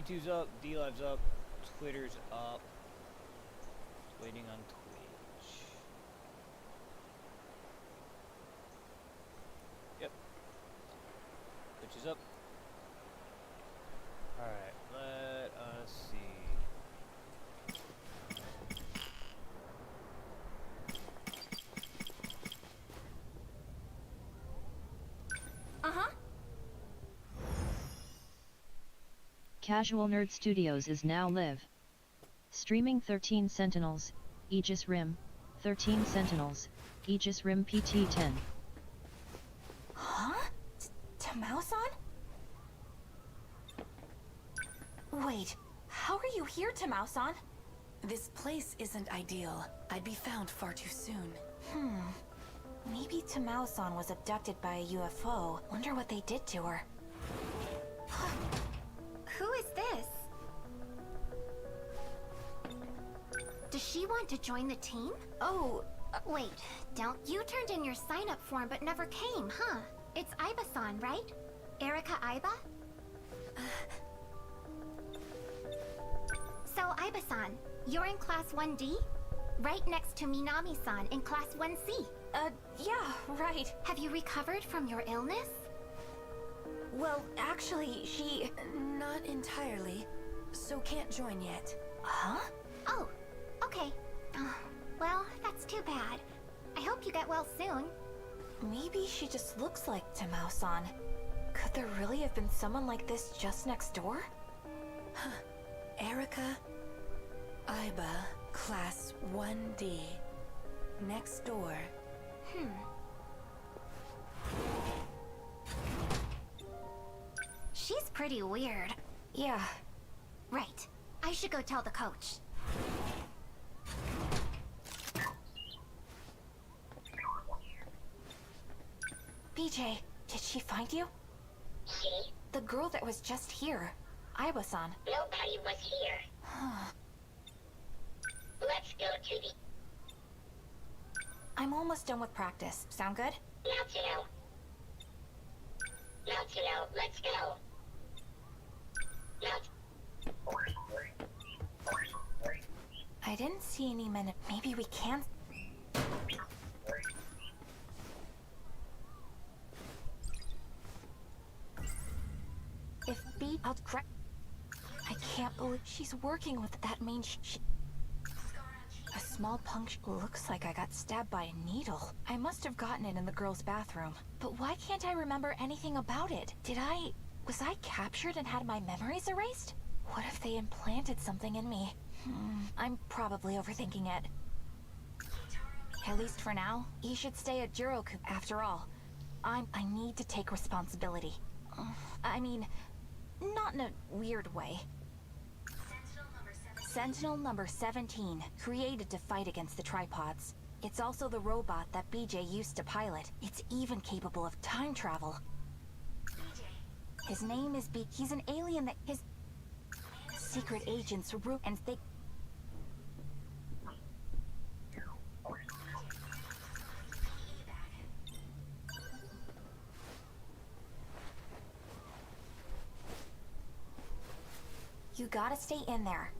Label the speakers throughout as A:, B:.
A: YouTube's up, D-Live's up, Twitter's up. Just waiting on Twitch. Yep. Twitch is up. Alright, let us see.
B: Uh-huh.
C: Casual Nerd Studios is now live. Streaming 13 Sentinels, Aegis Rim, 13 Sentinels, Aegis Rim PT-10.
B: Huh? Tamao-san? Wait, how are you here, Tamao-san?
D: This place isn't ideal. I'd be found far too soon.
B: Maybe Tamao-san was abducted by a UFO. Wonder what they did to her.
E: Who is this? Does she want to join the team? Oh, wait, don't. You turned in your sign-up form but never came, huh? It's Aiba-san, right? Erika Aiba? So, Aiba-san, you're in Class 1D? Right next to Minami-san in Class 1C.
B: Yeah, right.
E: Have you recovered from your illness?
B: Well, actually, she...
D: Not entirely, so can't join yet.
B: Huh?
E: Oh, okay. Well, that's too bad. I hope you get well soon.
B: Maybe she just looks like Tamao-san. Could there really have been someone like this just next door?
D: Erika Aiba, Class 1D. Next door.
E: She's pretty weird.
B: Yeah.
E: Right. I should go tell the coach.
B: BJ, did she find you?
F: She?
B: The girl that was just here. Aiba-san.
F: Nobody was here. Let's go to the...
B: I'm almost done with practice. Sound good?
F: Now to know. Now to know. Let's go. Now
B: I didn't see any men. Maybe we can... If B... I'll cry... I can't believe she's working with that main A small puncture. Looks like I got stabbed by a needle. I must have gotten it in the girls' bathroom. But why can't I remember anything about it? Was I captured and had my memories erased? What if they implanted something in me? I'm probably overthinking it. At least for now, he should stay at Juroku after all. I need to take responsibility. I mean, not in a weird way. Sentinel number 17, created to fight against the tripods. It's also the robot that BJ used to pilot. It's even capable of time travel. His name is B. He's an alien that his secret agents and they... You gotta stay in there.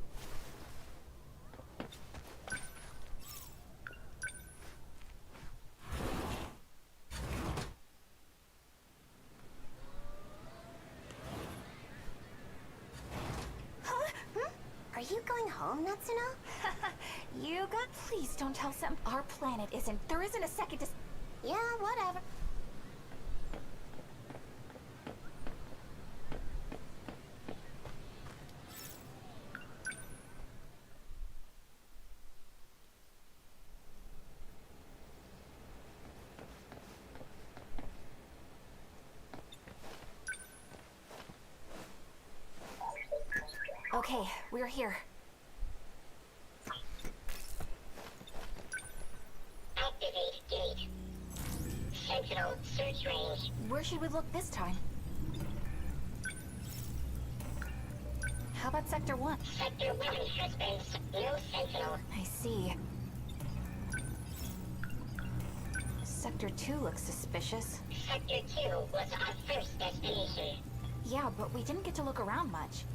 E: Are you going home, Natsuno?
B: You got... Please don't tell Sam. Our planet isn't... There isn't a second to...
E: Yeah, whatever.
B: Okay, we're here.
F: activate gate. Sentinel search range.
B: Where should we look this time? How about Sector 1?
F: Sector 1 has been no Sentinel.
B: I see. Sector 2 looks suspicious.
F: Sector 2 was our first destination.
B: Yeah, but we didn't get to look around much.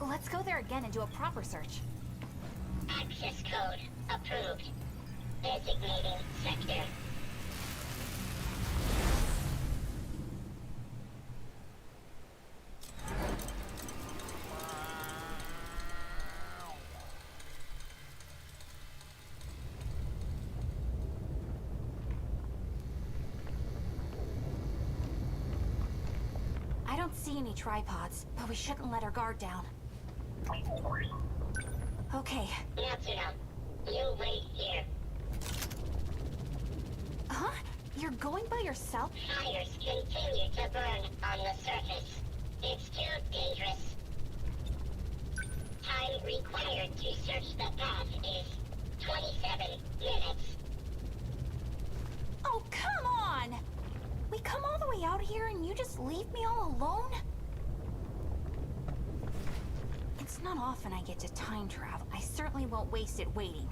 B: Let's go there again and do a proper search.
F: Access code approved. Designating sector.
B: I don't see any tripods, but we shouldn't let our guard down. Okay.
F: Natsuno, you wait here.
B: Huh? You're going by yourself?
F: Fires continue to burn on the surface. It's too dangerous. Time required to search the path is 27 minutes.
B: Oh, come on! We come all the way out here and you just leave me all alone? It's not often I get to time travel. I certainly won't waste it waiting.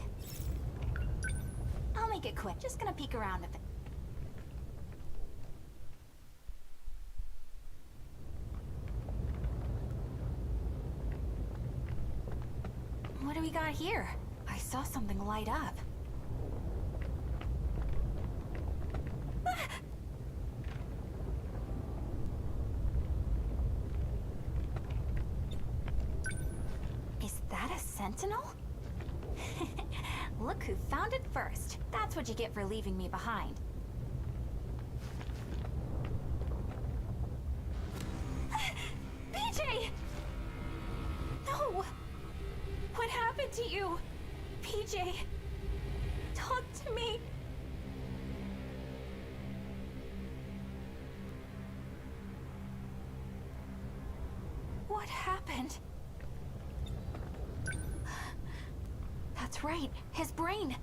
B: I'll make it quick. Just gonna peek around a bit. What do we got here? I saw something light up. Is that a Sentinel? Look who found it first. That's what you get for leaving me behind. PJ! No! What happened to you? PJ! Talk to me! What happened? That's right, his brain.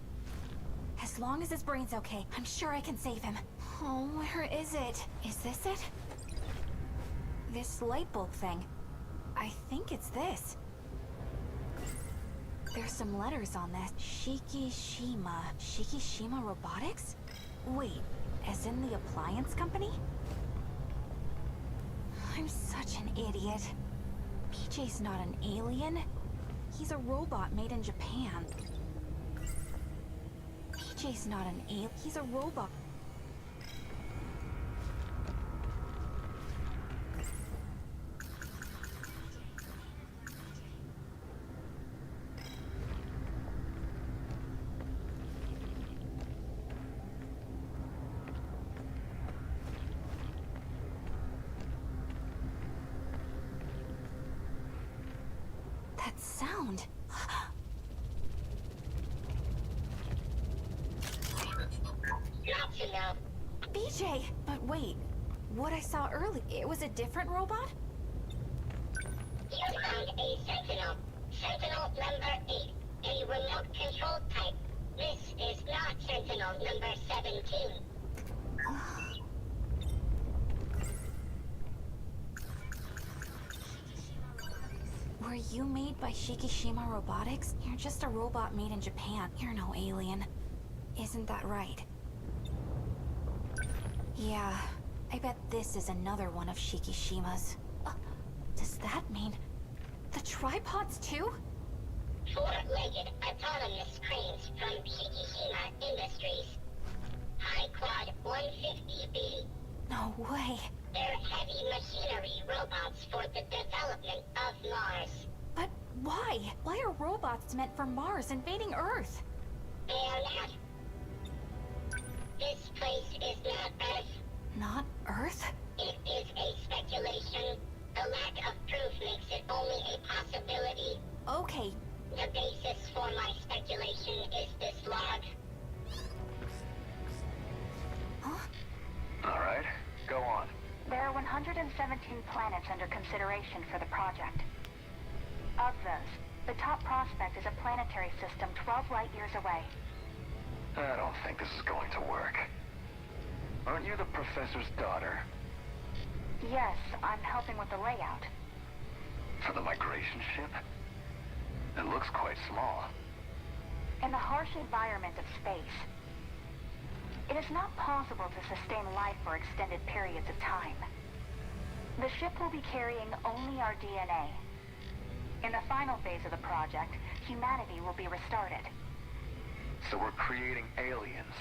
B: As long as his brain's okay, I'm sure I can save him. Oh, where is it? Is this it? This light bulb thing. I think it's this. There's some letters on this. Shikishima. Shikishima Robotics? Wait, as in the appliance company? I'm such an idiot. PJ's not an alien. He's a robot made in Japan. PJ's not an alien. He's a robot. That sound.
F: Natsuno,
B: BJ! But wait, what I saw earlier, it was a different robot?
F: you found a Sentinel. Sentinel number 8. A remote control type. This is not Sentinel number 17.
B: Were you made by Shikishima Robotics? You're just a robot made in Japan. You're no alien. Isn't that right? Yeah, I bet this is another one of Shikishima's. Does that mean the tripods too?
F: Four-legged autonomous cranes from Shikishima Industries. High Quad 150B.
B: No way.
F: They're heavy machinery robots for the development of Mars.
B: But why? Why are robots meant for Mars invading Earth?
F: They are not. This place is not Earth.
B: Not Earth?
F: It is a speculation. The lack of proof makes it only a possibility.
B: Okay,
F: The basis for my speculation is this log.
B: huh?
G: All right, go on.
H: There are 117 planets under consideration for the project. Of those, the top prospect is a planetary system 12 light years away.
G: I don't think this is going to work. Aren't you the professor's daughter?
H: Yes, I'm helping with the layout.
G: For the migration ship? It looks quite small.
H: In the harsh environment of space, it is not possible to sustain life for extended periods of time. The ship will be carrying only our DNA. In the final phase of the project, humanity will be restarted.
G: So we're creating aliens.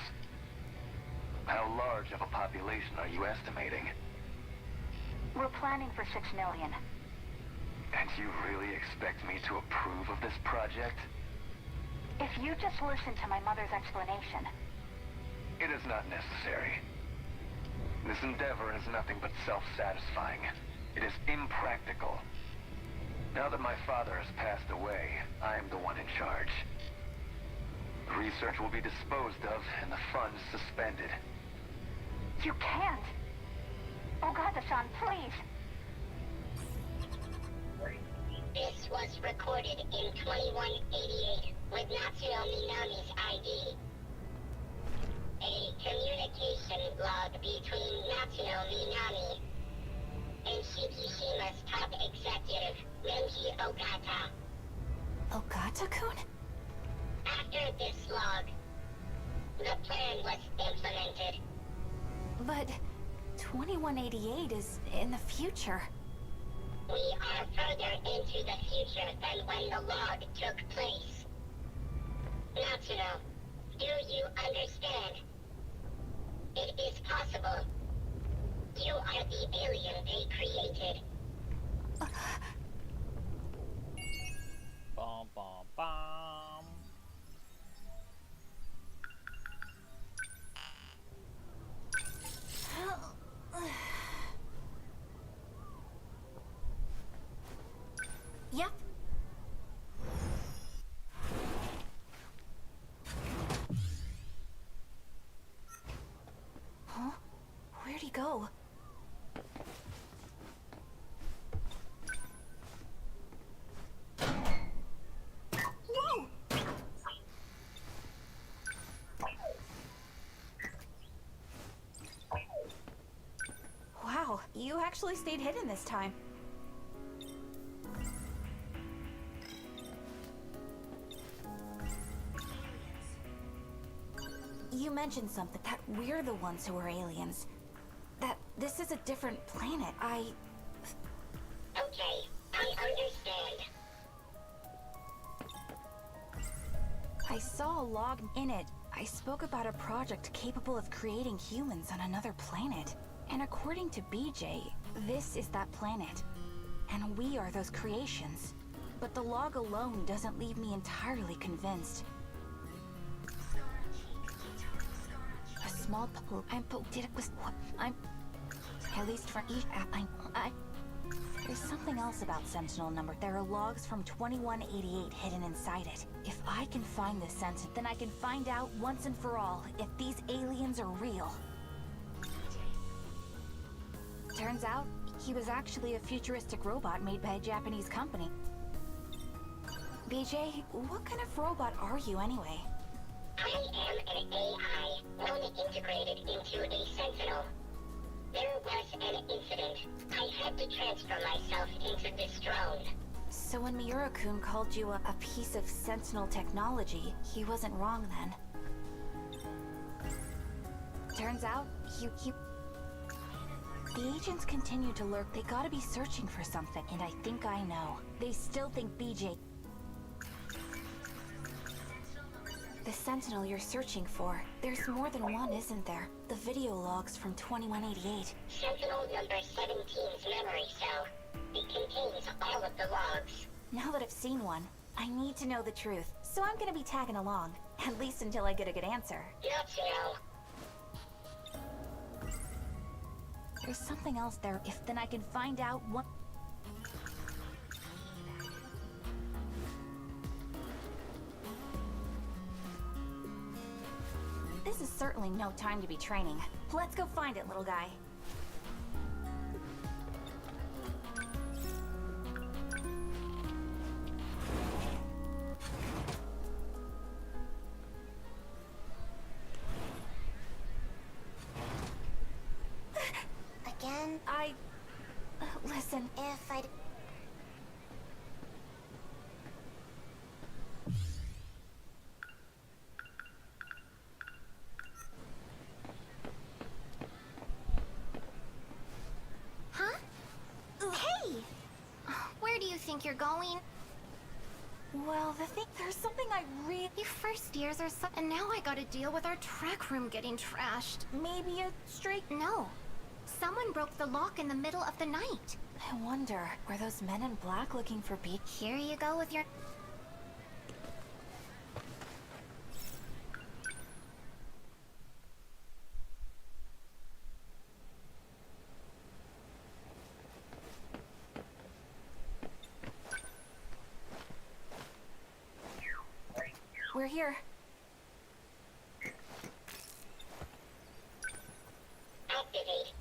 G: How large of a population are you estimating?
H: We're planning for 6 million.
G: And you really expect me to approve of this project?
H: If you just listen to my mother's explanation.
G: It is not necessary. This endeavor is nothing but self-satisfying. It is impractical. Now that my father has passed away, I am the one in charge. The research will be disposed of and the funds suspended.
H: You can't! Ogata-san, please!
F: This was recorded in 2188 with Natsuo Minami's ID. A communication log between Natsuo Minami and Shikishima's top executive, Renji Ogata.
B: Ogata-kun?
F: After this log, the plan was implemented.
B: But 2188 is in the future.
F: We are further into the future than when the log took place. Natsuno, do you understand? It is possible. You are the alien they created.
A: Bum bum bum.
B: Yep. Huh? Where'd he go? Whoa! Wow, you actually stayed hidden this time. You mentioned something, that we're the ones who are aliens. That this is a different planet.
F: Okay, I understand.
B: I saw a log in it. I spoke about a project capable of creating humans on another planet. And according to BJ, this is that planet. And we are those creations. But the log alone doesn't leave me entirely convinced. A small I'm at least for each there's something else about Sentinel number. There are logs from 2188 hidden inside it. If I can find this Sentinel, then I can find out once and for all if these aliens are real. Turns out, he was actually a futuristic robot made by a Japanese company. BJ, what kind of robot are you anyway?
F: I am an AI, only integrated into a Sentinel. There was an incident. I had to transfer myself into this drone.
B: So when Miura-kun called you a piece of Sentinel technology, he wasn't wrong then. Turns out, the agents continue to lurk. They gotta be searching for something, and I think I know. They still think BJ... The Sentinel you're searching for. There's more than one, isn't there? The video logs from 2188.
F: Sentinel number 17's memory cell. It contains all of the logs.
B: Now that I've seen one, I need to know the truth. So I'm gonna be tagging along. At least until I get a good answer.
F: Not to know.
B: There's something else there. If then I can find out what... This is certainly no time to be training. Let's go find it, little guy.
E: Again?
B: Listen,
E: If I'd... Huh? Hey! Where do you think you're going?
B: Well, there's something I really...
E: You first years are so... And now I gotta deal with our track room getting trashed.
B: Maybe a straight...
E: No. Someone broke the lock in the middle of the night.
B: I wonder, were those men in black looking for Beach?
E: Here you go with your...
B: We're here.
F: Activate.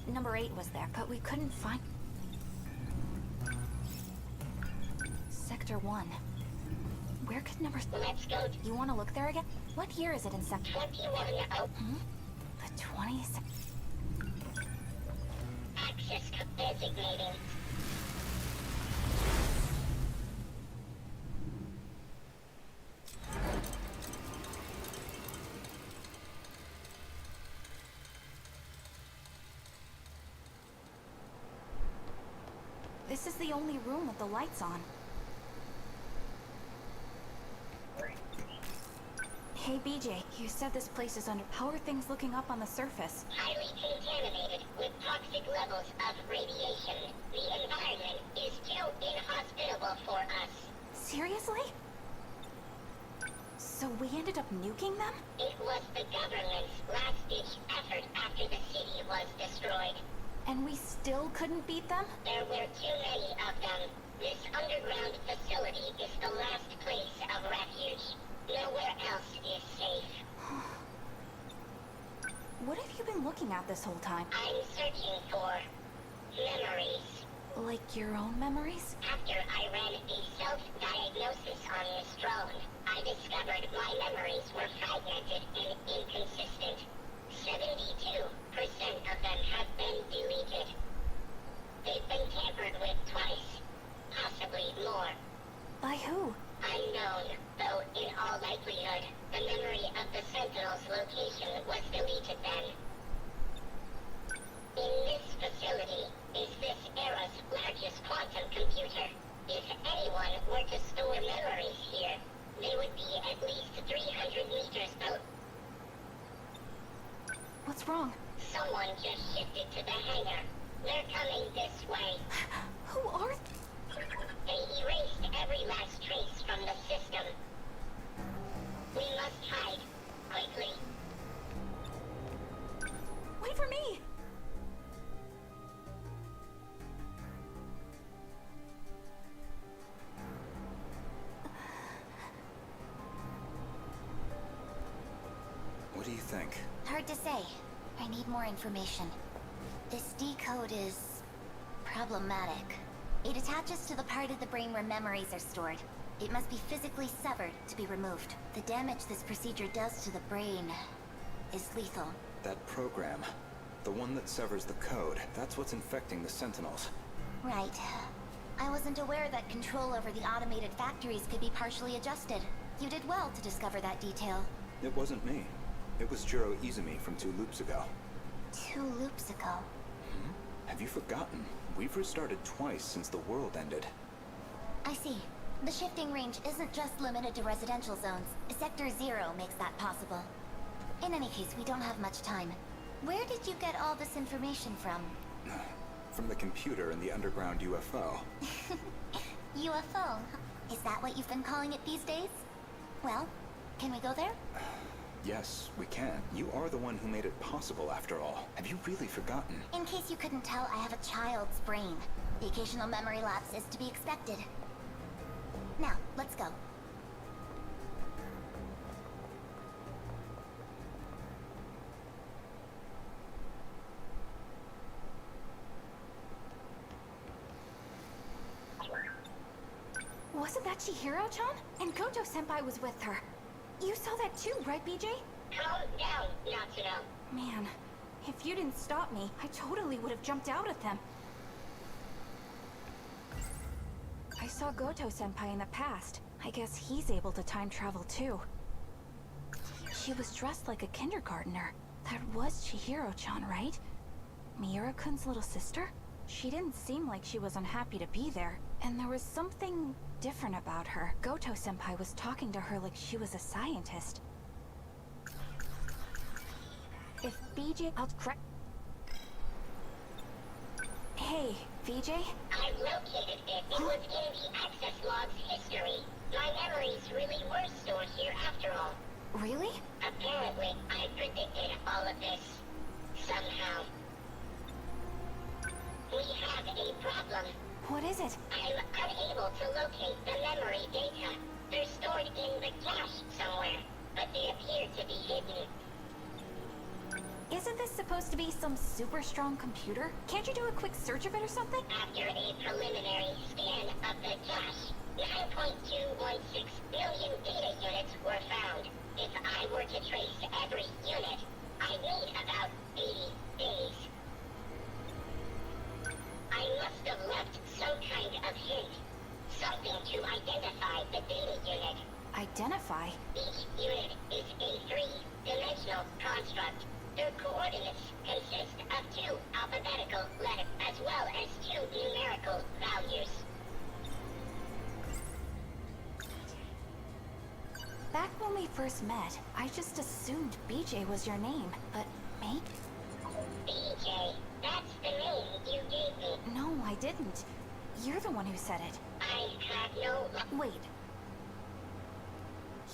B: Number 8 was there, but we couldn't find... Sector 1. Where could number...
F: Let's go.
B: You want to look there again? What year is it in Sector...
F: 21. Oh.
B: The 20th...
F: Access designating.
B: This is the only room with the lights on. Hey, BJ, you said this place is under... How are things looking up on the surface?
F: Highly contaminated with toxic levels of radiation. The environment is too inhospitable for us.
B: Seriously? So we ended up nuking them?
F: It was the government's last-ditch effort after the city was destroyed.
B: And we still couldn't beat them?
F: There were too many of them. This underground facility is the last place of refuge. Nowhere else is safe.
B: What have you been looking at this whole time?
F: I'm searching for memories.
B: Like your own memories?
F: After I ran a self-diagnosis on Miss Drone, I discovered my memories were fragmented and inconsistent. 72% of them have been deleted. They've been tampered with twice, possibly more.
B: By who?
F: Unknown, though in all likelihood, the memory of the Sentinels' location was deleted then. In this facility is this era's largest quantum computer. If anyone were to store memories here, they would be at least 300 meters out.
B: What's wrong?
F: Someone just shifted to the hangar. They're coming this way.
B: Who are...
F: They erased every last trace from the system. We must hide. Quickly.
B: Wait for me!
I: What do you think?
E: Hard to say. I need more information. This decode is... problematic. It attaches to the part of the brain where memories are stored. It must be physically severed to be removed. The damage this procedure does to the brain is lethal.
I: That program, the one that severs the code, that's what's infecting the Sentinels.
E: Right. I wasn't aware that control over the automated factories could be partially adjusted. You did well to discover that detail.
I: It wasn't me. It was Jiro Izumi from 2 loops ago.
E: 2 loops ago.
I: Have you forgotten? We've restarted twice since the world ended.
E: I see. The shifting range isn't just limited to residential zones. Sector 0 makes that possible. In any case, we don't have much time. Where did you get all this information from?
I: From the computer in the underground UFO.
E: UFO? Is that what you've been calling it these days? Well, can we go there?
I: Yes, we can. You are the one who made it possible, after all. Have you really forgotten?
E: In case you couldn't tell, I have a child's brain. The occasional memory lapse is to be expected. Now, let's go.
B: Wasn't that Chihiro-chan? And Goto-senpai was with her. You saw that too, right, BJ?
F: Calm down, Natsuno.
B: Man, if you didn't stop me, I totally would have jumped out at them. I saw Goto-senpai in the past. I guess he's able to time travel too. She was dressed like a kindergartner. That was Chihiro-chan, right? Miura-kun's little sister? She didn't seem like she was unhappy to be there, and there was something different about her. Goto-senpai was talking to her like she was a scientist. If BJ... Hey, VJ?
F: I've located it. It was in the access log's history. My memories really were stored here after all.
B: Really?
F: Apparently, I predicted all of this. Somehow. We have a problem.
B: What is it?
F: I'm unable to locate the memory data. They're stored in the cache somewhere, but they appear to be hidden.
B: Isn't this supposed to be some super strong computer? Can't you do a quick search of it or something?
F: After a preliminary scan of the cache, 9.216 million data units were found. If I were to trace every unit, I'd need about 80 days. I must have left some kind of hint. Something to identify the data unit.
B: Identify?
F: Each unit is a three-dimensional construct. Their coordinates consist of 2 alphabetical letters as well as 2 numerical values.
B: Back when we first met, I just assumed BJ was your name, but me?
F: BJ, that's the name you gave me.
B: No, I didn't. You're the one who said it.
F: I have no...
B: Wait.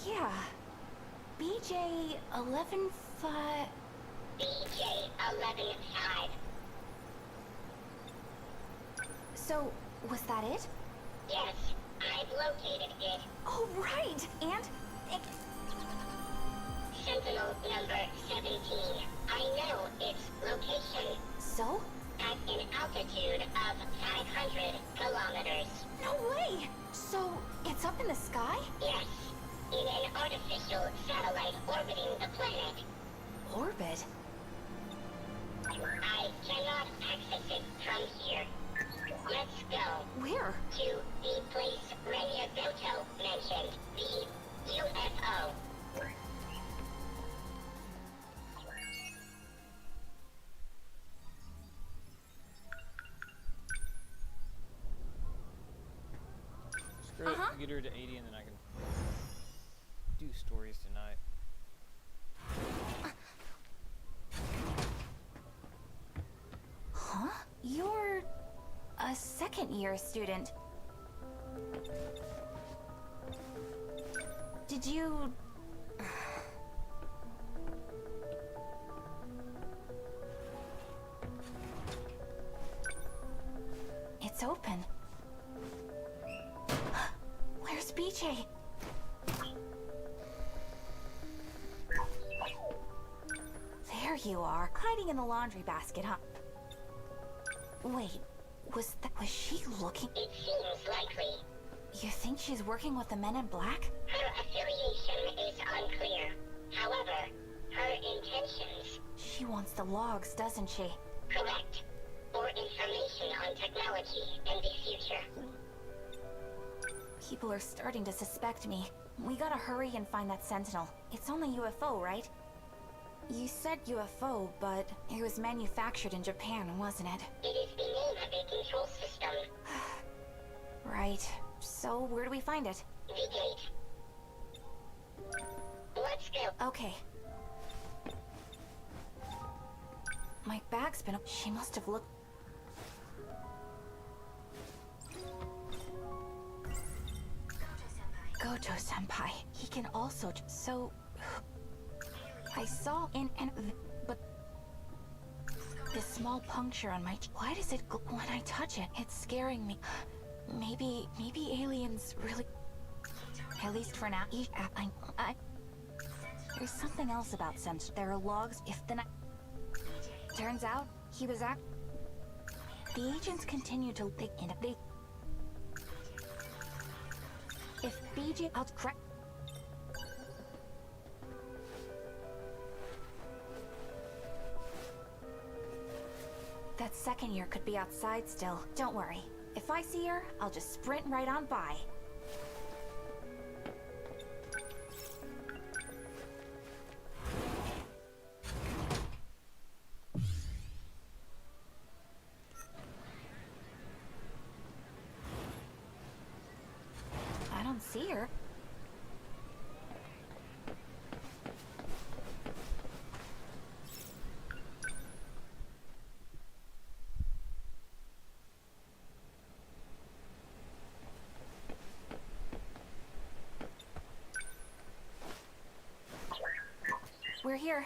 B: Yeah. BJ 11-5...
F: BJ 11-5.
B: So, was that it?
F: Yes, I've located it.
B: Oh, right! And...
F: Sentinel number 17. I know its location.
B: So?
F: At an altitude of 500 kilometers.
B: No way! So, it's up in the sky?
F: Yes, in an artificial satellite orbiting the planet.
B: Orbit?
F: I cannot access it from here. Let's go.
B: Where?
F: To the place Renya Goto mentioned, the UFO.
A: Screw it, get her to 80 and then I can do stories tonight.
B: Huh? You're a second-year student. Did you... It's open. Where's BJ? There you are, hiding in the laundry basket, huh? Wait, was she looking?
F: It seems likely.
B: You think she's working with the men in black?
F: Her affiliation is unclear. However, her intentions...
B: She wants the logs, doesn't she?
F: Correct. For information on technology and the future.
B: People are starting to suspect me. We gotta hurry and find that Sentinel. It's only UFO, right? You said UFO, but it was manufactured in Japan, wasn't it?
F: It is the name of a control system.
B: Right. So, where do we find it?
F: The gate. Let's go.
B: Okay. My bag's been... She must have looked... Goto-senpai. He can also... So... I saw but... This small puncture on my... Why does it glow when I touch it? It's scaring me. Maybe aliens really... At least for now. There's something else about Sense. There are logs if the... Turns out, he was The agents continue to think in it. If BJ out crack... That second year could be outside still. Don't worry. If I see her, I'll just sprint right on by. see her. We're here.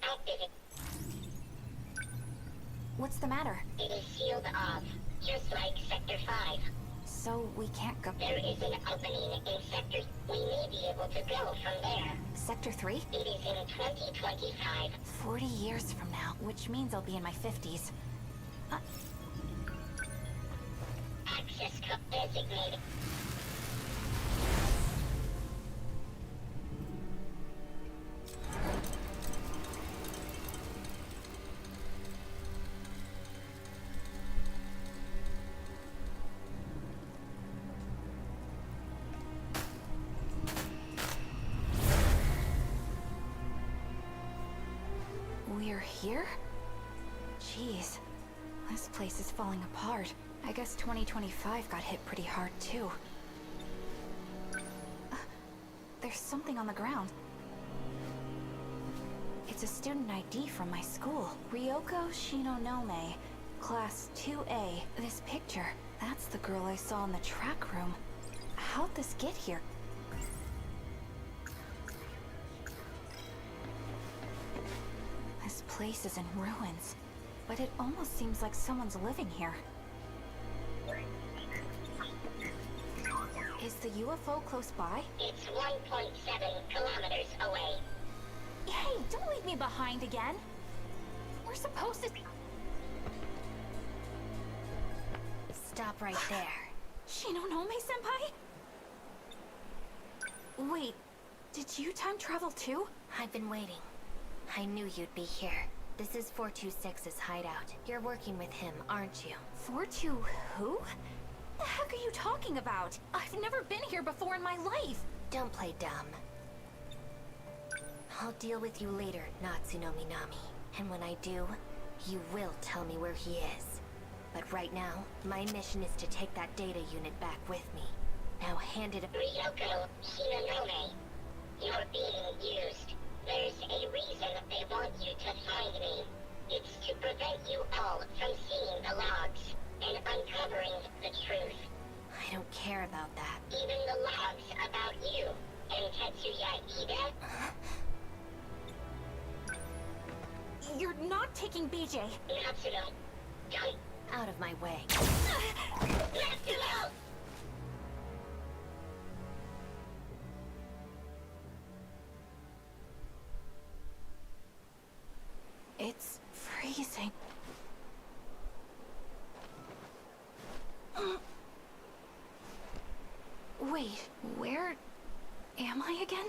F: Activate.
B: What's the matter?
F: It is sealed off, just like Sector 5.
B: So we can't go.
F: There is an opening in Sector. We may be able to go from there.
B: Sector 3?
F: It is in 2025.
B: 40 years from now, which means I'll be in my 50s.
F: Access code designated.
B: We're here? Jeez, this place is falling apart. I guess 2025 got hit pretty hard too. There's something on the ground. It's a student ID from my school. Ryoko Shinonome, Class 2A. This picture, that's the girl I saw in the track room. How'd this get here? This place is in ruins, but it almost seems like someone's living here. Is the UFO close by?
F: It's 1.7 kilometers away.
B: Hey, don't leave me behind again! We're supposed to...
E: Stop right there.
B: Shinonome-senpai? Wait, did you time travel too?
E: I've been waiting. I knew you'd be here. This is 426's hideout. You're working with him, aren't you?
B: 42 who? The heck are you talking about? I've never been here before in my life!
E: Don't play dumb. I'll deal with you later, Natsuno Minami. And when I do, you will tell me where he is. But right now, my mission is to take that data unit back with me. Now hand it...
F: Ryoko Shinonome, you're being used. There's a reason they want you to find me. It's to prevent you all from seeing the logs and uncovering the truth.
E: I don't care about that.
F: Even the logs about you and Tetsuya Ida.
B: You're not taking BJ!
F: Natsuno, don't.
E: Out of my way.
F: Natsuno!
B: It's freezing. Wait, where am I again?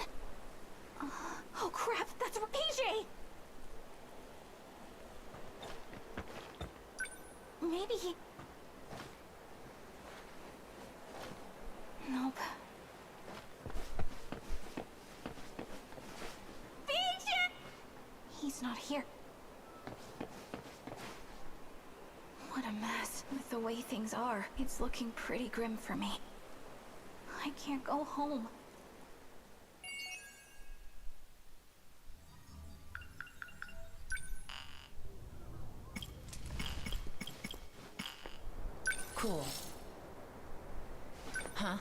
B: Oh crap, that's PJ! Maybe he... Nope. PJ! He's not here. What a mess. With the way things are, it's looking pretty grim for me. I can't go home.
D: Cool. Huh?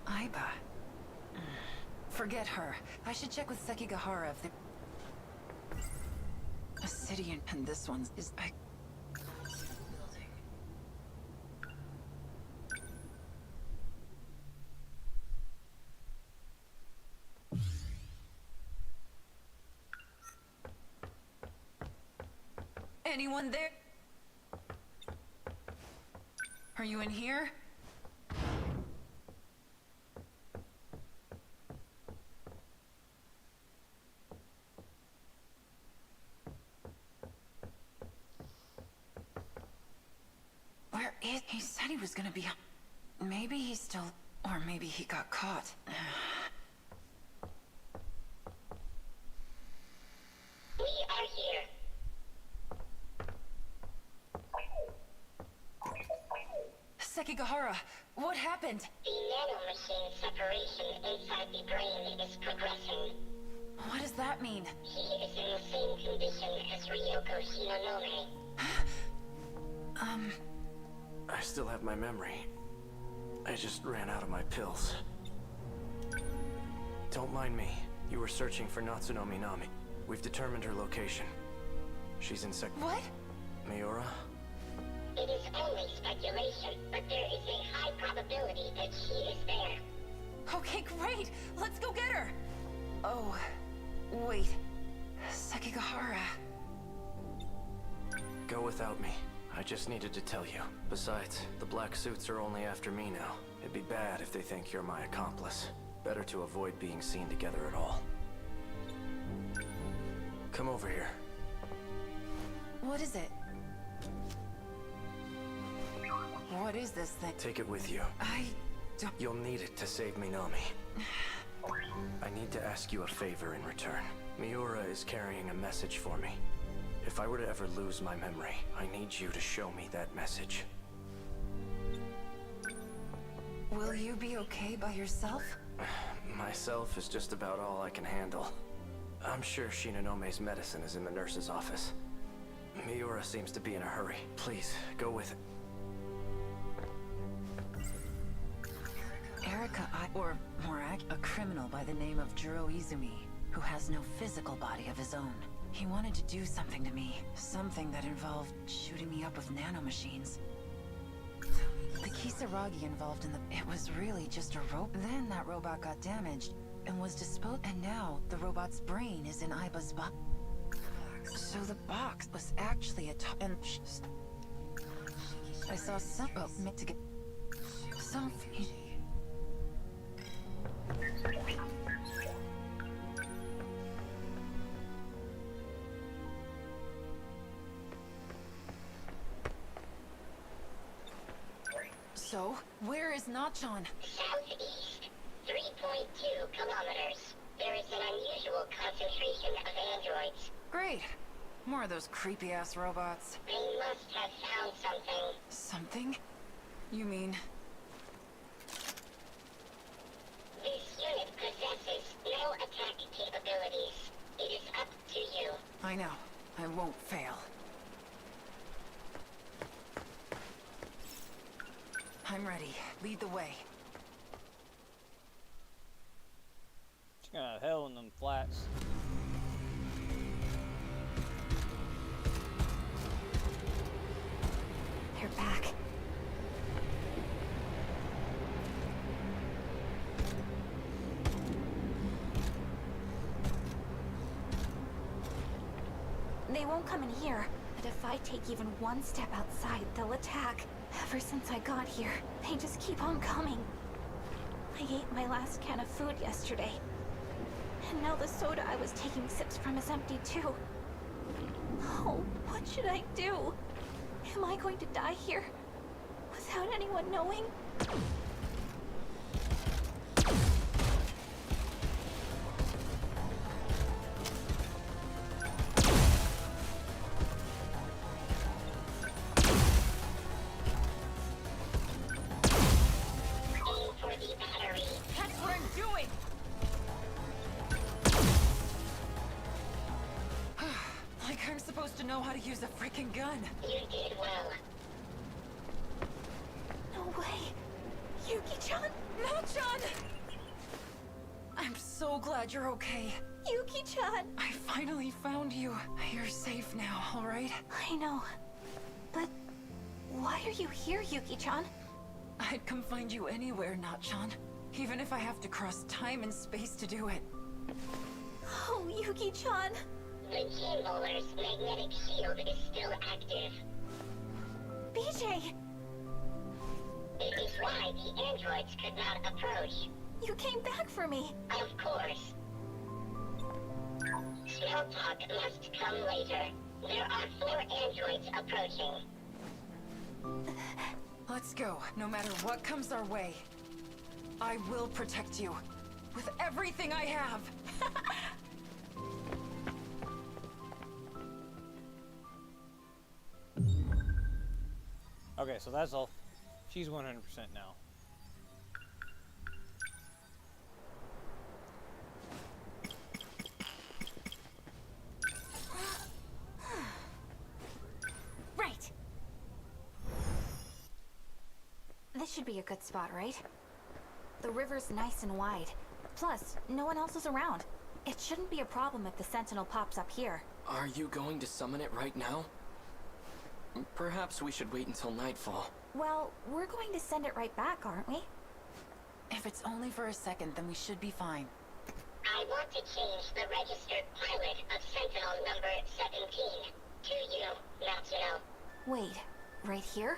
D: Aiba. Forget her. I should check with Sekigahara if the... Obsidian, and this one's is... building. Anyone there? Are you in here? Where is... He said he was gonna be... Maybe he's still... Or maybe he got caught. Sekigahara, what happened?
F: The nanomachine separation inside the brain is progressing.
D: What does that mean?
F: He is in the same condition as Ryoko Shinonome.
J: I still have my memory. I just ran out of my pills. Don't mind me. You were searching for Natsuno Minami. We've determined her location. She's in
D: What?
J: Miura?
F: It is only speculation, but there is a high probability that she is there.
D: Okay, great! Let's go get her! Oh, wait. Sekigahara.
J: Go without me. I just needed to tell you. Besides, the black suits are only after me now. It'd be bad if they think you're my accomplice. Better to avoid being seen together at all. Come over here.
D: What is it? What is this thing?
J: Take it with you.
D: I don't...
J: You'll need it to save Minami. I need to ask you a favor in return. Miura is carrying a message for me. If I were to ever lose my memory, I need you to show me that message.
D: Will you be okay by yourself?
J: Myself is just about all I can handle. I'm sure Shinanome's medicine is in the nurse's office. Miura seems to be in a hurry. Please, go with it.
D: Erika, or more a criminal by the name of Juro Izumi, who has no physical body of his own. He wanted to do something to me. Something that involved shooting me up with nanomachines. The Kisaragi involved in it was really just a robot. Then that robot got damaged and was disposed. And now the robot's brain is in Aiba's box. So the box was actually a top. And I saw some meant to get something. So, where is Nachan?
F: Southeast, 3.2 kilometers. There is an unusual concentration of androids.
D: Great. More of those creepy-ass robots.
F: They must have found something.
D: Something? You mean...
F: This unit possesses no attack capabilities. It is up to you.
D: I know. I won't fail. I'm ready. Lead the way.
A: It's gonna have hell in them flats.
B: They're back. They won't come in here, but if I take even one step outside, they'll attack. Ever since I got here, they just keep on coming. I ate my last can of food yesterday. And now the soda I was taking sips from is empty too. Oh, what should I do? Am I going to die here? Without anyone knowing?
F: Aim for the battery.
D: That's what I'm doing! Like I'm supposed to know how to use a freaking gun.
F: You did well.
B: No way. Yuki-chan?
D: Nachan! I'm so glad you're okay.
B: Yuki-chan!
D: I finally found you. You're safe now, alright?
B: I know. But why are you here, Yuki-chan?
D: I'd come find you anywhere, Nachan. Even if I have to cross time and space to do it.
B: Oh, Yuki-chan.
F: The Gene Bowler's magnetic shield is still active.
B: BJ!
F: It is why the androids could not approach.
B: You came back for me.
F: Of course. Small talk must come later. There are 4 androids approaching.
D: Let's go, no matter what comes our way. I will protect you. With everything I have!
A: Okay, so that's all She's 100% now.
B: Right. This should be a good spot, right? The river's nice and wide. Plus, no one else is around. It shouldn't be a problem if the Sentinel pops up here.
K: Are you going to summon it right now? Perhaps we should wait until nightfall.
B: Well, we're going to send it right back, aren't we?
D: If it's only for a second, then we should be fine.
F: I want to change the registered pilot of Sentinel number 17 to you, Natsuno.
B: Wait, right here?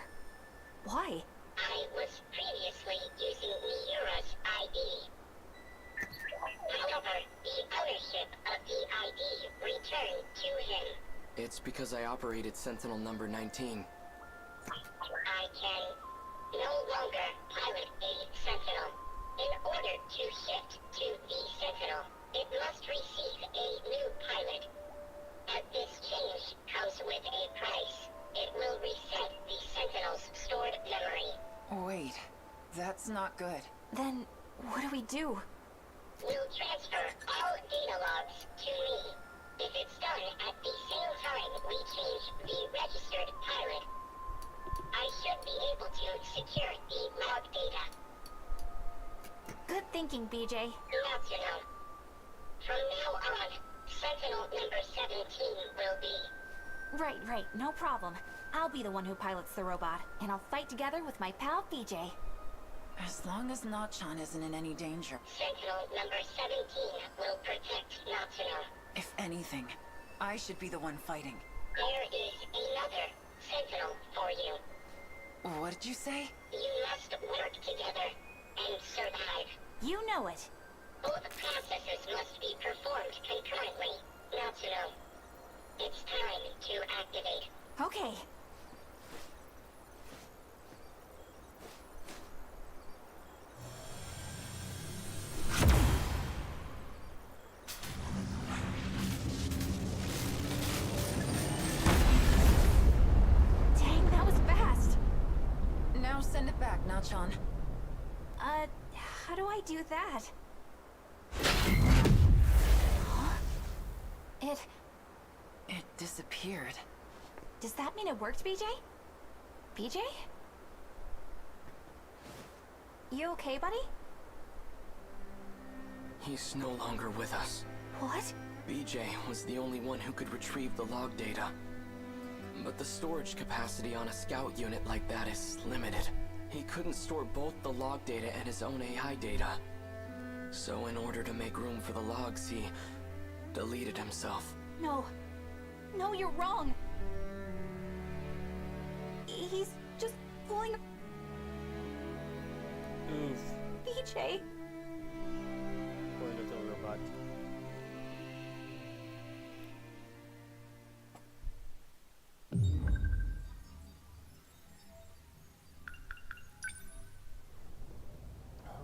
B: Why?
F: I was previously using Miura's ID. However, the ownership of the ID returned to him.
K: It's because I operated Sentinel number 19.
F: I can no longer pilot a Sentinel. In order to shift to the Sentinel, it must receive a new pilot. And this change comes with a price. It will reset the Sentinel's stored memory.
D: Wait, that's not good.
B: Then, what do we do?
F: We'll transfer all data logs to me. If it's done at the same time we change the registered pilot, I should be able to secure the log data.
B: Good thinking, BJ.
F: Natsuno. From now on, Sentinel number 17 will be...
B: Right, no problem. I'll be the one who pilots the robot, and I'll fight together with my pal BJ.
D: As long as Nachan isn't in any danger.
F: Sentinel number 17 will protect Natsuno.
D: If anything, I should be the one fighting.
F: There is another Sentinel for you.
D: What did you say?
F: You must work together and survive.
B: You know it.
F: Both processes must be performed concurrently. Natsuno, it's time to activate.
B: Okay. Dang, that was fast.
D: Now send it back, Nachan.
B: How do I do that? Huh?
D: It disappeared.
B: Does that mean it worked, BJ? BJ? You okay, buddy?
K: He's no longer with us.
B: What?
K: BJ was the only one who could retrieve the log data. But the storage capacity on a scout unit like that is limited. He couldn't store both the log data and his own AI data. So in order to make room for the logs, he deleted himself.
B: No. No, you're wrong. He's just fooling...
A: Oof.
B: BJ.
A: Poor little robot.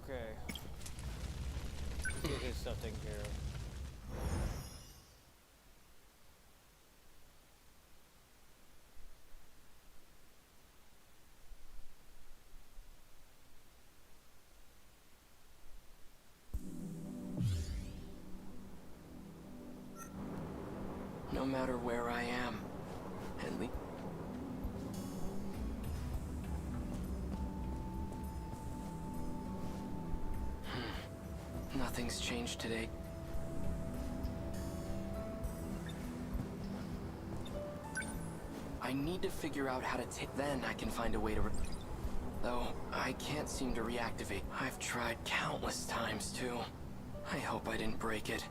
A: Okay. Get his stuff taken care of.
K: No matter where I am, at least... Nothing's changed today. I need to figure out how to take... Then I can find a way to... Though, I can't seem to reactivate. I've tried countless times, too. I hope I didn't break it.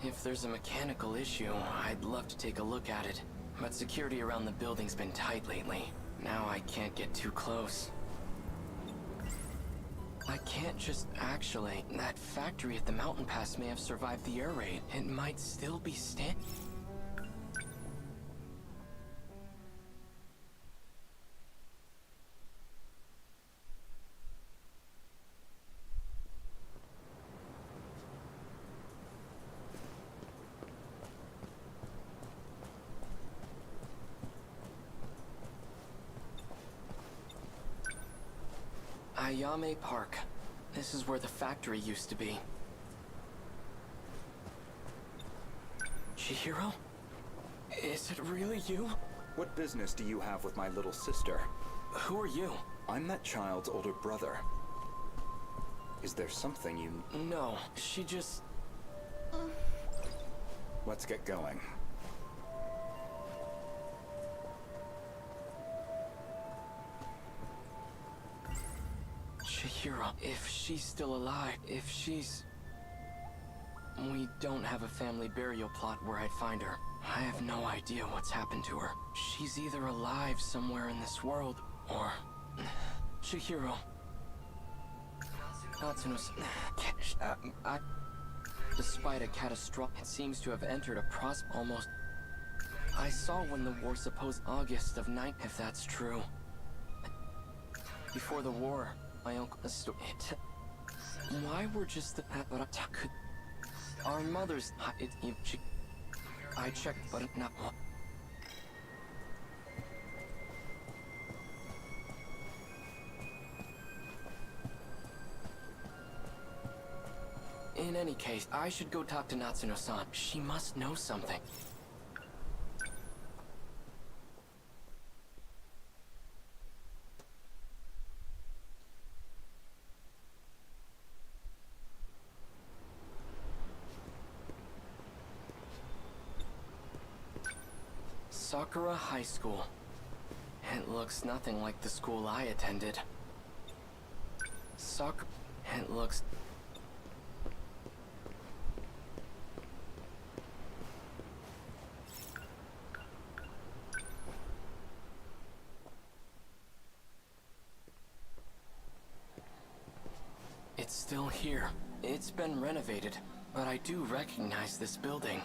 K: If there's a mechanical issue, I'd love to take a look at it. But security around the building's been tight lately. Now I can't get too close. I can't just... Actually, that factory at the mountain pass may have survived the air raid. It might still be Ayame Park. This is where the factory used to be. Chihiro? Is it really you?
I: What business do you have with my little sister?
K: Who are you?
I: I'm that child's older brother. Is there something you...
K: No, she just...
I: Let's get going.
K: Chihiro, if she's still alive, if she's... We don't have a family burial plot where I'd find her. I have no idea what's happened to her. She's either alive somewhere in this world, or... Chihiro. Natsuno's... Despite a catastrophe, it seems to have entered a almost... I saw when the war supposed August of 9... If that's true. Before the war, my uncle... Why were just the... Our mother's... I checked, but not... In any case, I should go talk to Natsuno-san. She must know something. Sakura High School. It looks nothing like the school I attended. It looks... It's still here. It's been renovated, but I do recognize this building.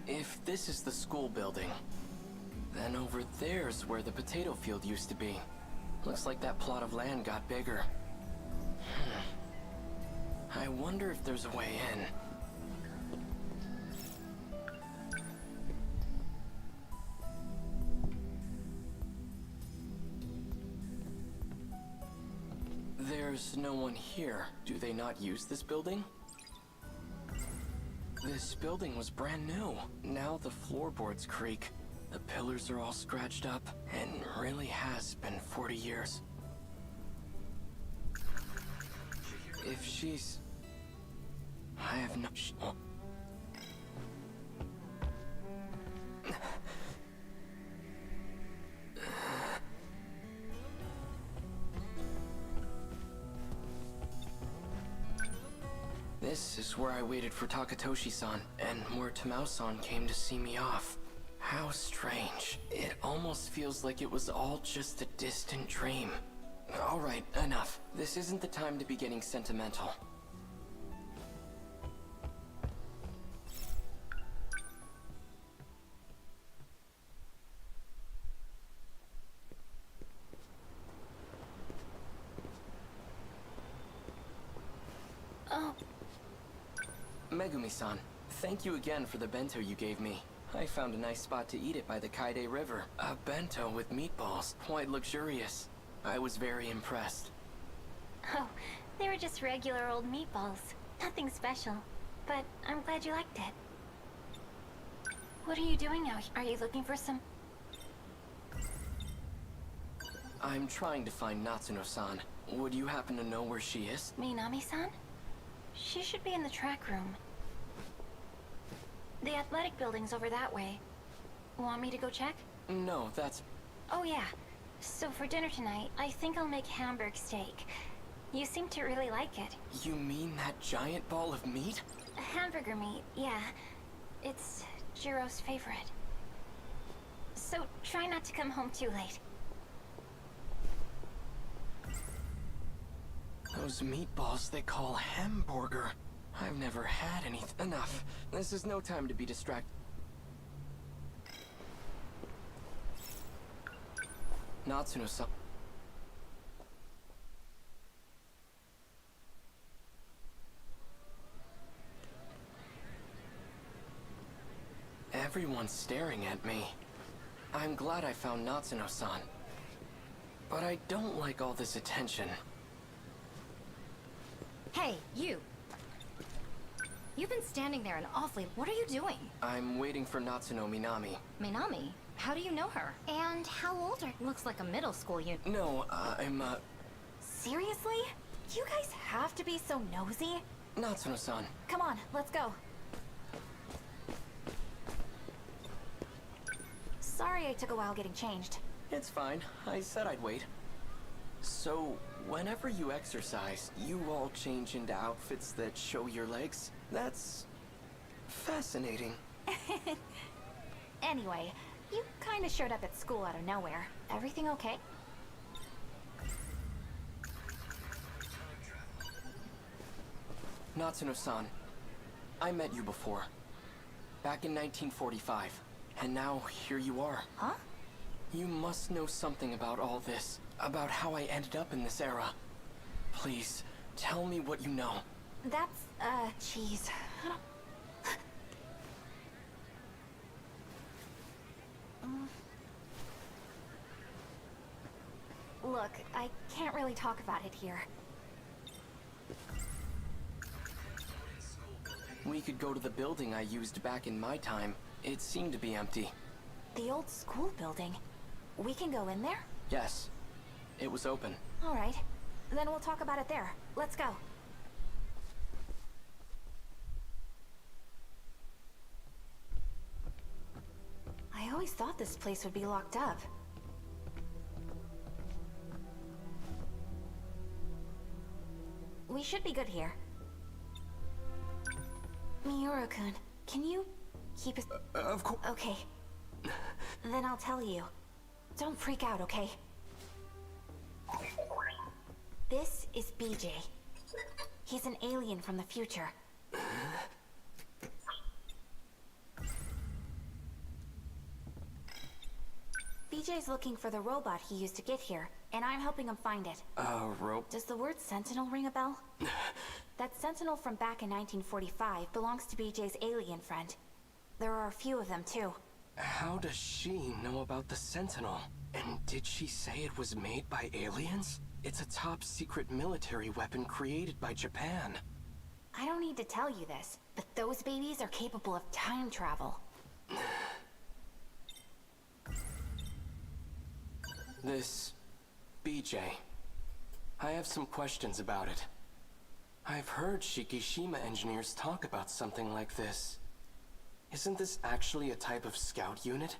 K: If this is the school building, then over there's where the potato field used to be. Looks like that plot of land got bigger. I wonder if there's a way in. There's no one here. Do they not use this building? This building was brand new. Now the floorboards creak. The pillars are all scratched up, and really has been 40 years. If she's... I have no... This is where I waited for Takatoshi-san, and where Tamao-san came to see me off. How strange. It almost feels like it was all just a distant dream. Alright, enough. This isn't the time to be getting sentimental.
B: Oh.
K: Megumi-san, thank you again for the bento you gave me. I found a nice spot to eat it by the Kaide River. A bento with meatballs, quite luxurious. I was very impressed.
B: Oh, they were just regular old meatballs. Nothing special. But I'm glad you liked it. What are you doing now? Are you looking for some...
K: I'm trying to find Natsuno-san. Would you happen to know where she is?
B: Minami-san? She should be in the track room. The athletic building's over that way. Want me to go check?
K: No, that's...
B: Oh yeah. So for dinner tonight, I think I'll make Hamburg steak. You seem to really like it.
K: You mean that giant ball of meat?
B: Hamburger meat, yeah. It's Jiro's favorite. So try not to come home too late.
K: Those meatballs they call hamburger. I've never had anything. Enough. This is no time to be distracted. Natsuno-san. Everyone's staring at me. I'm glad I found Natsuno-san. but I don't like all this attention.
L: Hey, you! You've been standing there an awfully... What are you doing?
K: I'm waiting for Natsuno Minami.
L: Minami? How do you know her?
E: And how old are...
L: Looks like a middle school
K: No, I'm,
B: Seriously? You guys have to be so nosy?
K: Natsuno-san.
B: Come on, let's go. Sorry I took a while getting changed.
K: It's fine. I said I'd wait. So, whenever you exercise, you all change into outfits that show your legs? That's... fascinating.
B: Anyway, you kinda showed up at school out of nowhere. Everything okay?
K: Natsuno-san, I met you before. Back in 1945. And now, here you are.
B: Huh?
K: You must know something about all this. About how I ended up in this era. Please, tell me what you know.
B: That's, jeez. Look, I can't really talk about it here.
K: We could go to the building I used back in my time. It seemed to be empty.
B: The old school building. We can go in there?
K: Yes. It was open.
B: Alright. Then we'll talk about it there. Let's go. I always thought this place would be locked up. We should be good here. Miura-kun, can you keep us...
K: Of course.
B: Okay. Then I'll tell you. Don't freak out, okay? This is BJ. He's an alien from the future. BJ's looking for the robot he used to get here, and I'm helping him find it.
K: Rope?
B: Does the word Sentinel ring a bell? That Sentinel from back in 1945 belongs to BJ's alien friend. There are a few of them, too.
K: How does she know about the Sentinel? And did she say it was made by aliens? It's a top-secret military weapon created by Japan.
B: I don't need to tell you this, but those babies are capable of time travel.
K: This... BJ. I have some questions about it. I've heard Shikishima engineers talk about something like this. Isn't this actually a type of scout unit?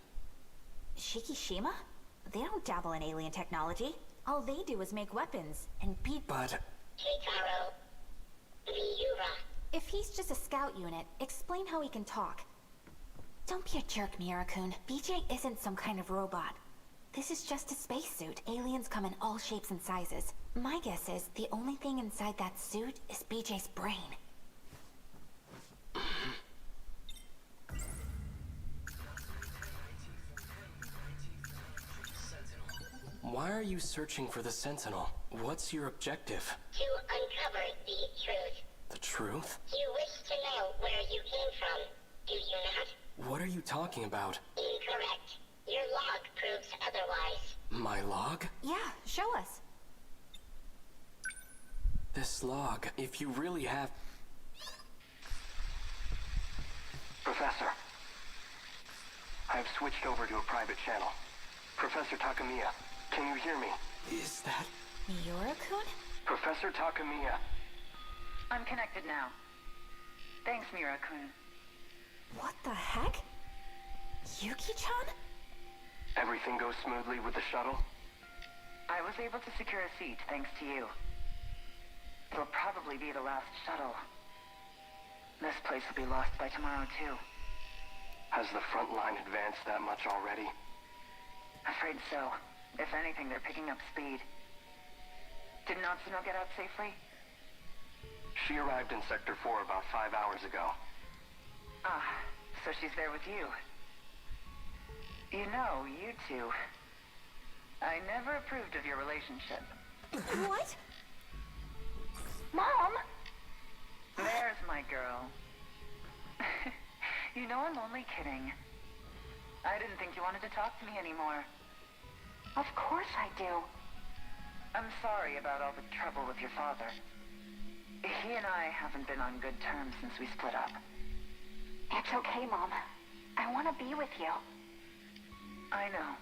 B: Shikishima? They don't dabble in alien technology. All they do is make weapons, and
K: But...
F: Keitaro. Miura.
B: If he's just a scout unit, explain how he can talk. Don't be a jerk, Miura-kun. BJ isn't some kind of robot. This is just a spacesuit. Aliens come in all shapes and sizes. My guess is the only thing inside that suit is BJ's brain.
K: Why are you searching for the Sentinel? What's your objective?
F: To uncover the truth.
K: The truth?
F: You wish to know where you came from, do you not?
K: What are you talking about?
F: Incorrect. Your log proves otherwise.
K: My log?
B: Yeah, show us.
K: This log, if you really have...
G: Professor, I have switched over to a private channel. Professor Takamiya, can you hear me?
K: Is that...
B: Miura-kun?
G: Professor Takamiya.
H: I'm connected now. Thanks, Miura-kun.
B: What the heck? Yuki-chan?
G: Everything goes smoothly with the shuttle?
H: I was able to secure a seat thanks to you. It'll probably be the last shuttle. This place will be lost by tomorrow, too.
G: Has the front line advanced that much already?
H: Afraid so. If anything, they're picking up speed. Did Natsuno get out safely?
G: She arrived in Sector 4 about 5 hours ago.
H: Ah, so she's there with you. You know, you two... I never approved of your relationship.
B: What?
H: Mom! There's my girl. You know I'm only kidding. I didn't think you wanted to talk to me anymore. Of course I do.
D: I'm sorry about all the trouble with your father. He and I haven't been on good terms since we split up.
H: It's okay, Mom. I want to be with you.
D: I know.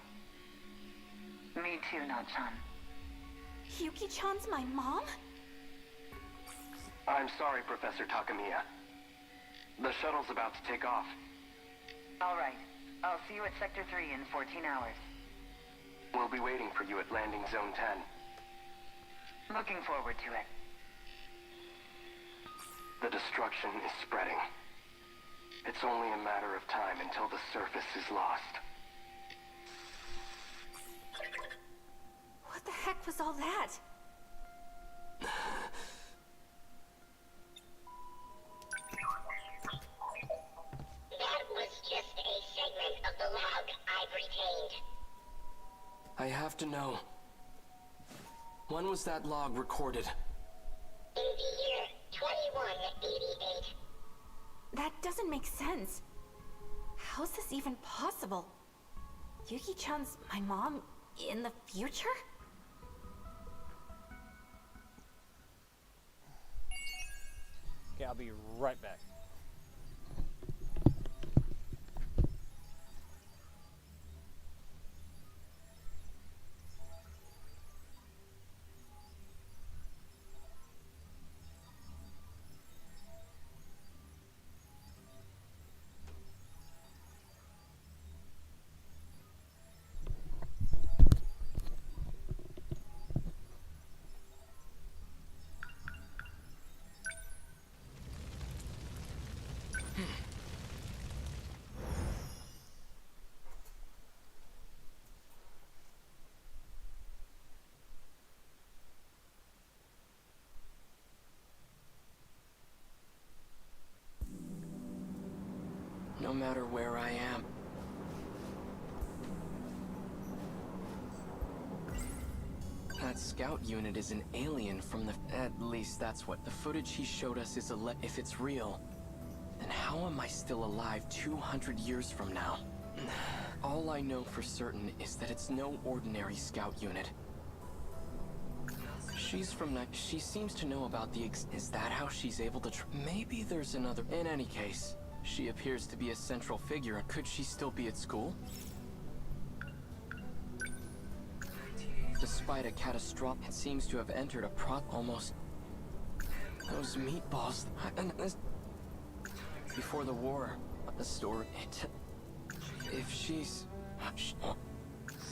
D: Me too, Natchan.
B: Yuki-chan's my mom?
G: I'm sorry, Professor Takamiya. The shuttle's about to take off.
D: All right. I'll see you at Sector 3 in 14 hours.
G: We'll be waiting for you at Landing Zone 10.
D: Looking forward to it.
G: The destruction is spreading. It's only a matter of time until the surface is lost.
B: What the heck was all that?
F: That was just a segment of the log I've retained.
K: I have to know. When was that log recorded?
F: In the year 2188.
B: That doesn't make sense. How's this even possible? Yuki-chan's my mom in the future?
A: Okay, I'll be right back.
K: No matter where I am. That scout unit is an alien from the... At least that's what... The footage he showed us is if it's real, then how am I still alive 200 years from now? All I know for certain is that it's no ordinary scout unit. She's from... She seems to know about the... Is that how she's able to... Maybe there's another... In any case... She appears to be a central figure. Could she still be at school? Despite a catastrophe, it seems to have entered a almost... Those meatballs... Before the war, the store... If she's...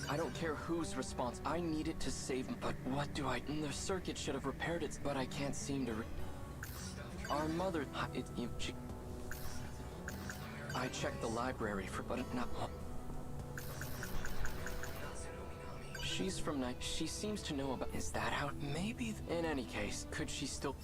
K: I don't care who's responsible. I need it to save me. But what do I... The circuit should have repaired it, but I can't seem to... Our mother... I checked the library for, but not. She's from night. She seems to know about. Is that how? Maybe. In any case, could she still?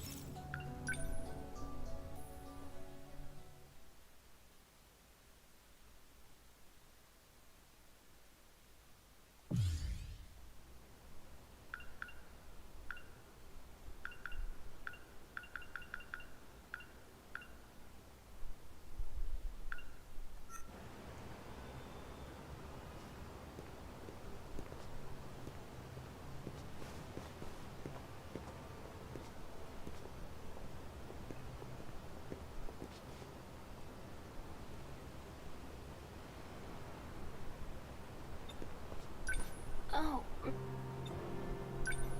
B: Oh.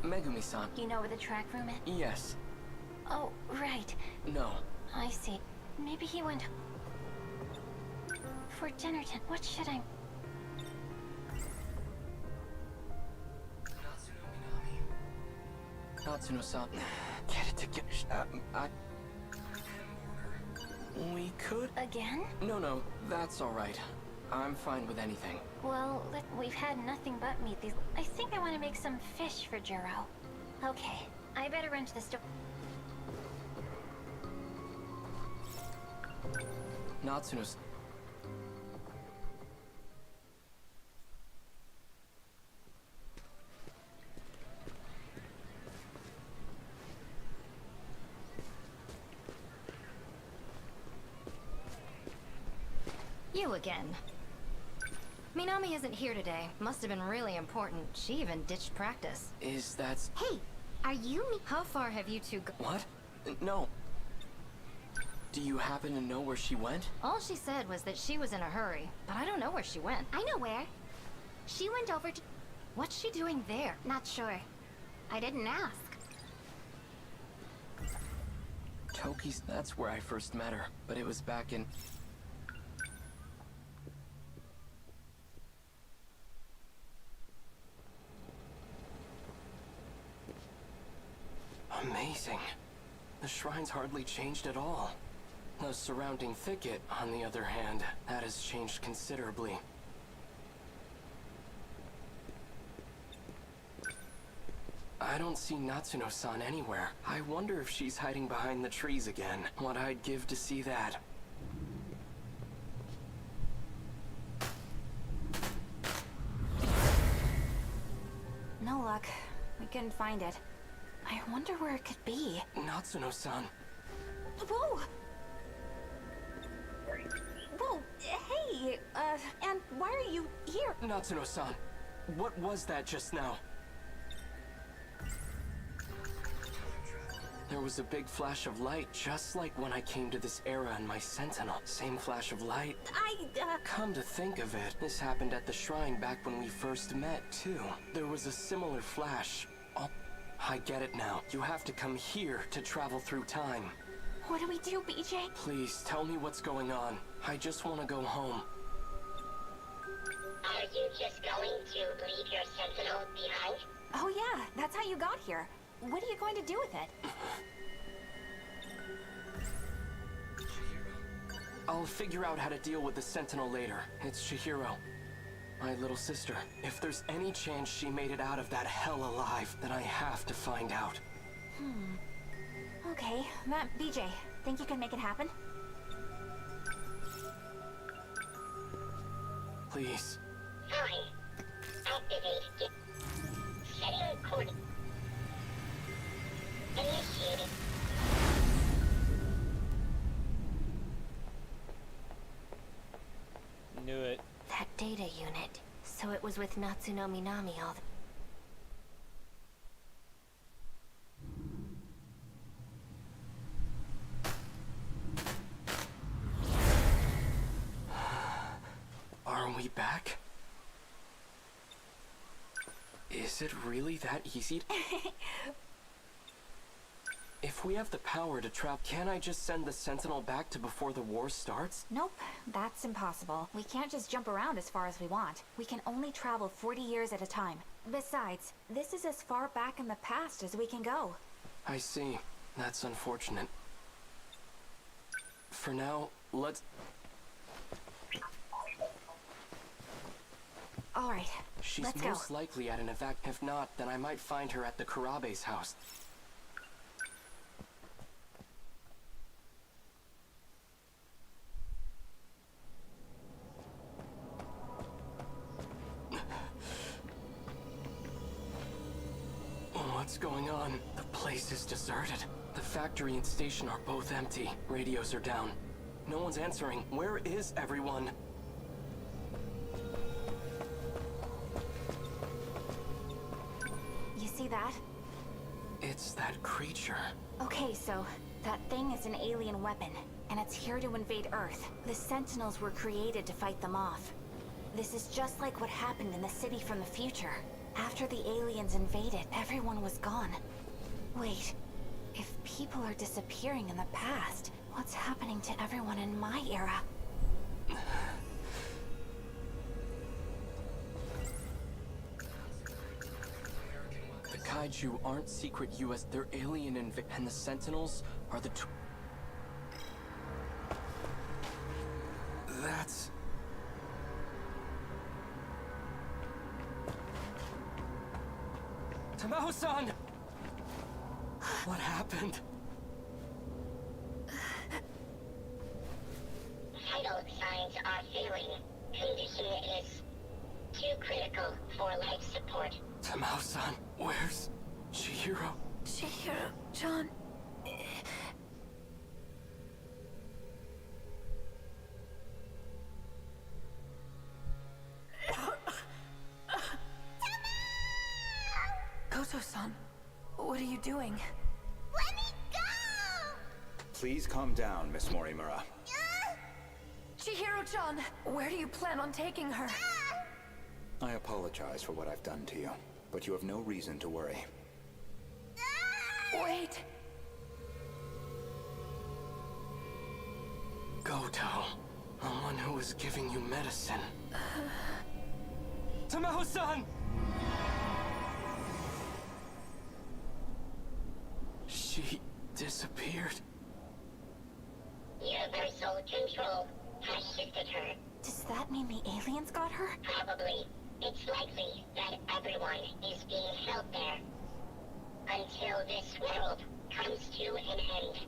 K: Megumi-san.
B: You know where the track room is?
K: Yes.
B: Oh, right.
K: No.
B: I see. Maybe he went... For dinner time. What should I...
K: Natsuno-san. Get it together. We could...
B: Again?
K: No, that's alright. I'm fine with anything.
B: Well, we've had nothing but meat these... I think I want to make some fish for Juro. Okay, I better run to the store.
K: Natsuno's...
L: You again. Minami isn't here today. Must have been really important. She even ditched practice.
K: Is that...
E: Hey, are you me?
L: How far have you two
K: What? No. Do you happen to know where she went?
L: All she said was that she was in a hurry, but I don't know where she went.
E: I know where. She went over to...
L: What's she doing there?
E: Not sure. I didn't ask.
K: Toki's... That's where I first met her, but it was back in... Amazing. The shrine's hardly changed at all. The surrounding thicket, on the other hand, that has changed considerably. I don't see Natsuno-san anywhere. I wonder if she's hiding behind the trees again. What I'd give to see that.
B: No luck. We couldn't find it. I wonder where it could be.
K: Natsuno-san.
B: Whoa! Whoa, hey, and why are you here?
K: Natsuno-san, what was that just now? There was a big flash of light, just like when I came to this era in my Sentinel. Same flash of light. Come to think of it, this happened at the shrine back when we first met, too. There was a similar flash. Oh, I get it now. You have to come here to travel through time.
B: What do we do, BJ?
K: Please, tell me what's going on. I just want to go home.
F: Are you just going to leave your Sentinel behind?
B: Oh yeah, that's how you got here. What are you going to do with it?
K: I'll figure out how to deal with the Sentinel later. It's Chihiro, my little sister. If there's any chance she made it out of that hell alive, then I have to find out.
B: Okay, BJ, think you can make it happen?
K: Please.
F: Fine. Activate. Setting coordinate. Initiated.
A: Knew it.
E: That data unit. So it was with Natsuno Minami all the...
K: Are we back? Is it really that easy? If we have the power to trap, can't I just send the Sentinel back to before the war starts?
B: Nope, that's impossible. We can't just jump around as far as we want. We can only travel 40 years at a time. Besides, this is as far back in the past as we can go.
K: I see. That's unfortunate. For now, let's...
B: Alright,
K: She's
B: let's go.
K: most likely at an evac. If not, then I might find her at the Kurabe's house. What's going on? The place is deserted. The factory and station are both empty. Radios are down. No one's answering. Where is everyone?
B: You see that?
K: It's that creature.
B: Okay, so that thing is an alien weapon, and it's here to invade Earth. The Sentinels were created to fight them off. This is just like what happened in the city from the future. After the aliens invaded, everyone was gone. Wait, if people are disappearing in the past, what's happening to everyone in my era?
K: The Kaiju aren't secret US, they're alien and the Sentinels are the That's... Tamao-san! What happened?
F: Vital signs are failing. Condition is too critical for life support.
K: Tamao-san, where's Chihiro?
B: Chihiro, John...
D: What are you doing?
F: Let me go!
I: Please calm down, Miss Morimura.
D: Chihiro-chan, where do you plan on taking her?
I: I apologize for what I've done to you, but you have no reason to worry.
D: Wait.
K: Goto, the one who was giving you medicine. Tamao-san! She disappeared.
F: Universal control has shifted her.
B: Does that mean the aliens got her?
F: Probably. It's likely that everyone is being held there. Until this world comes to an end.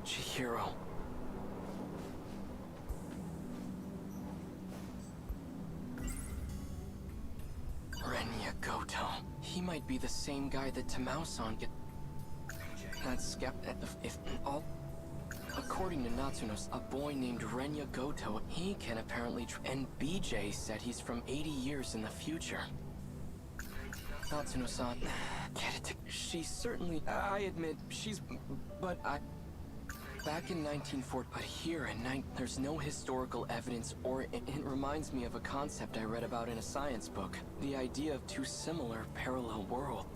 K: Chihiro. Renya Goto. He might be the same guy that Tamao-san get. That's if all. According to Natsunos, a boy named Renya Goto, he can apparently and BJ said he's from 80 years in the future. Natsuno-san, get it. She's certainly, I admit, but back in 1940, but here in there's no historical evidence, or it reminds me of a concept I read about in a science book. The idea of two similar parallel worlds.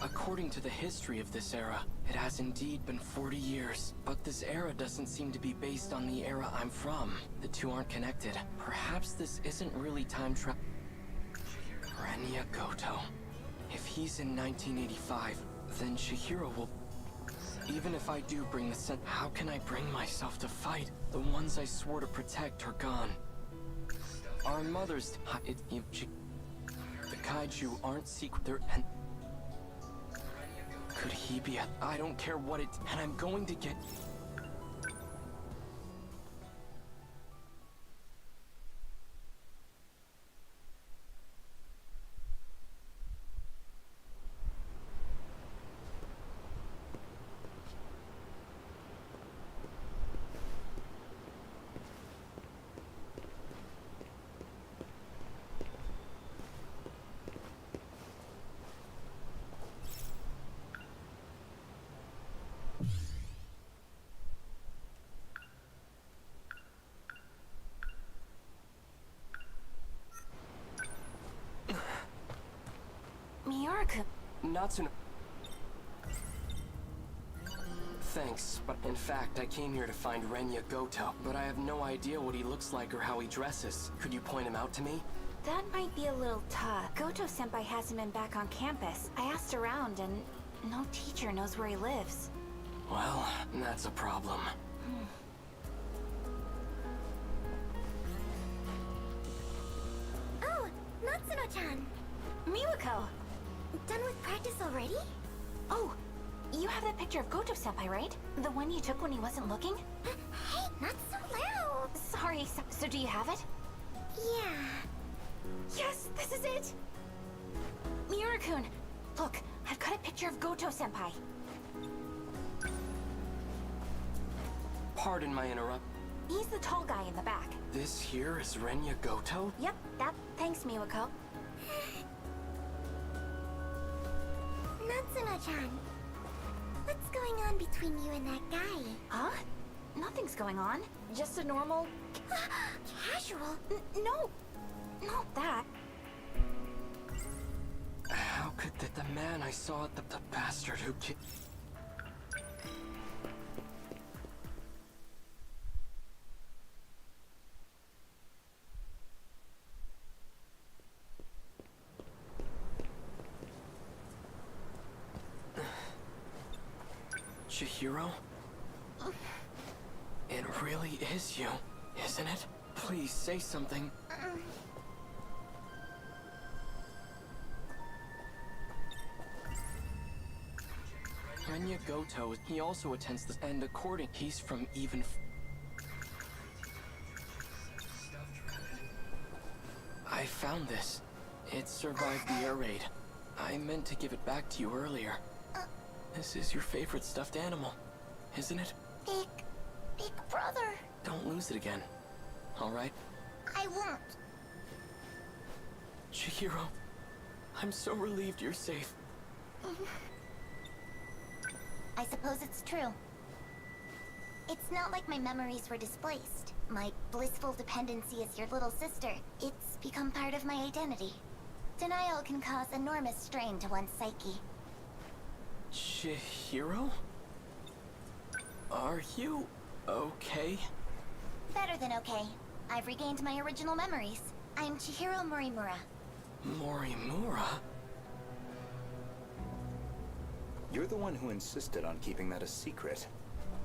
K: According to the history of this era, it has indeed been 40 years, but this era doesn't seem to be based on the era I'm from. The two aren't connected. Perhaps this isn't really time travel. Renya Goto. If he's in 1985, then Chihiro will... Even if I do bring the scent, how can I bring myself to fight? The ones I swore to protect are gone. Our mothers... The kaiju aren't secret, they're... Could he be a... I don't care what it... And I'm going to get...
B: Miuraku.
K: Natsuno... Thanks, but in fact, I came here to find Renya Goto, but I have no idea what he looks like or how he dresses. Could you point him out to me?
B: That might be a little tough. Goto-senpai hasn't been back on campus. I asked around and no teacher knows where he lives.
K: Well, that's a problem.
E: Oh, Natsuno-chan.
B: Miwako!
E: Done with practice already?
B: Oh, you have that picture of Goto-senpai, right? The one you took when he wasn't looking?
E: Hey, not so loud.
B: Sorry, so do you have it?
E: Yeah.
B: Yes, this is it! Miura-kun, look, I've got a picture of Goto-senpai.
K: Pardon my interrupt.
B: He's the tall guy in the back.
K: This here is Renya Goto?
B: Yep, thanks, Miwako.
E: Natsuno-chan, what's going on between you and that guy?
B: Huh? Nothing's going on. Just a normal...
E: Casual?
B: No, not that.
K: How could the man I saw at the bastard who ki- Chihiro? It really is you, isn't it? Please say something. Renya Goto, he also attends this, and he's from even... found this. It survived the air raid. I meant to give it back to you earlier. This is your favorite stuffed animal, isn't it?
E: Big brother.
K: Don't lose it again, all right?
E: I won't.
K: Chihiro, I'm so relieved you're safe.
E: I suppose it's true. It's not like my memories were displaced. My blissful dependency as your little sister, it's become part of my identity. Denial can cause enormous strain to one's psyche.
K: Chihiro? Are you okay?
E: Better than okay. I've regained my original memories. I'm Chihiro Morimura.
K: Morimura?
I: You're the one who insisted on keeping that a secret.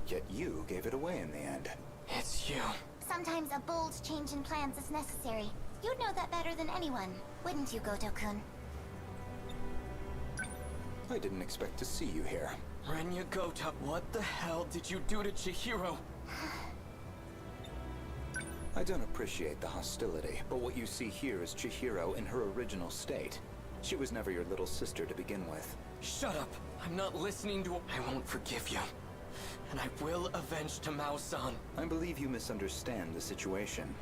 I: Yet you gave it away in the end.
K: It's you.
E: Sometimes a bold change in plans is necessary. You'd know that better than anyone, wouldn't you, Goto-kun?
I: I didn't expect to see you here.
K: Renya Gota, what the hell did you do to Chihiro?
I: I don't appreciate the hostility, but what you see here is Chihiro in her original state. She was never your little sister to begin with.
K: Shut up! I'm not listening to— I won't forgive you. And I will avenge Tamao-san.
I: I believe you misunderstand the situation.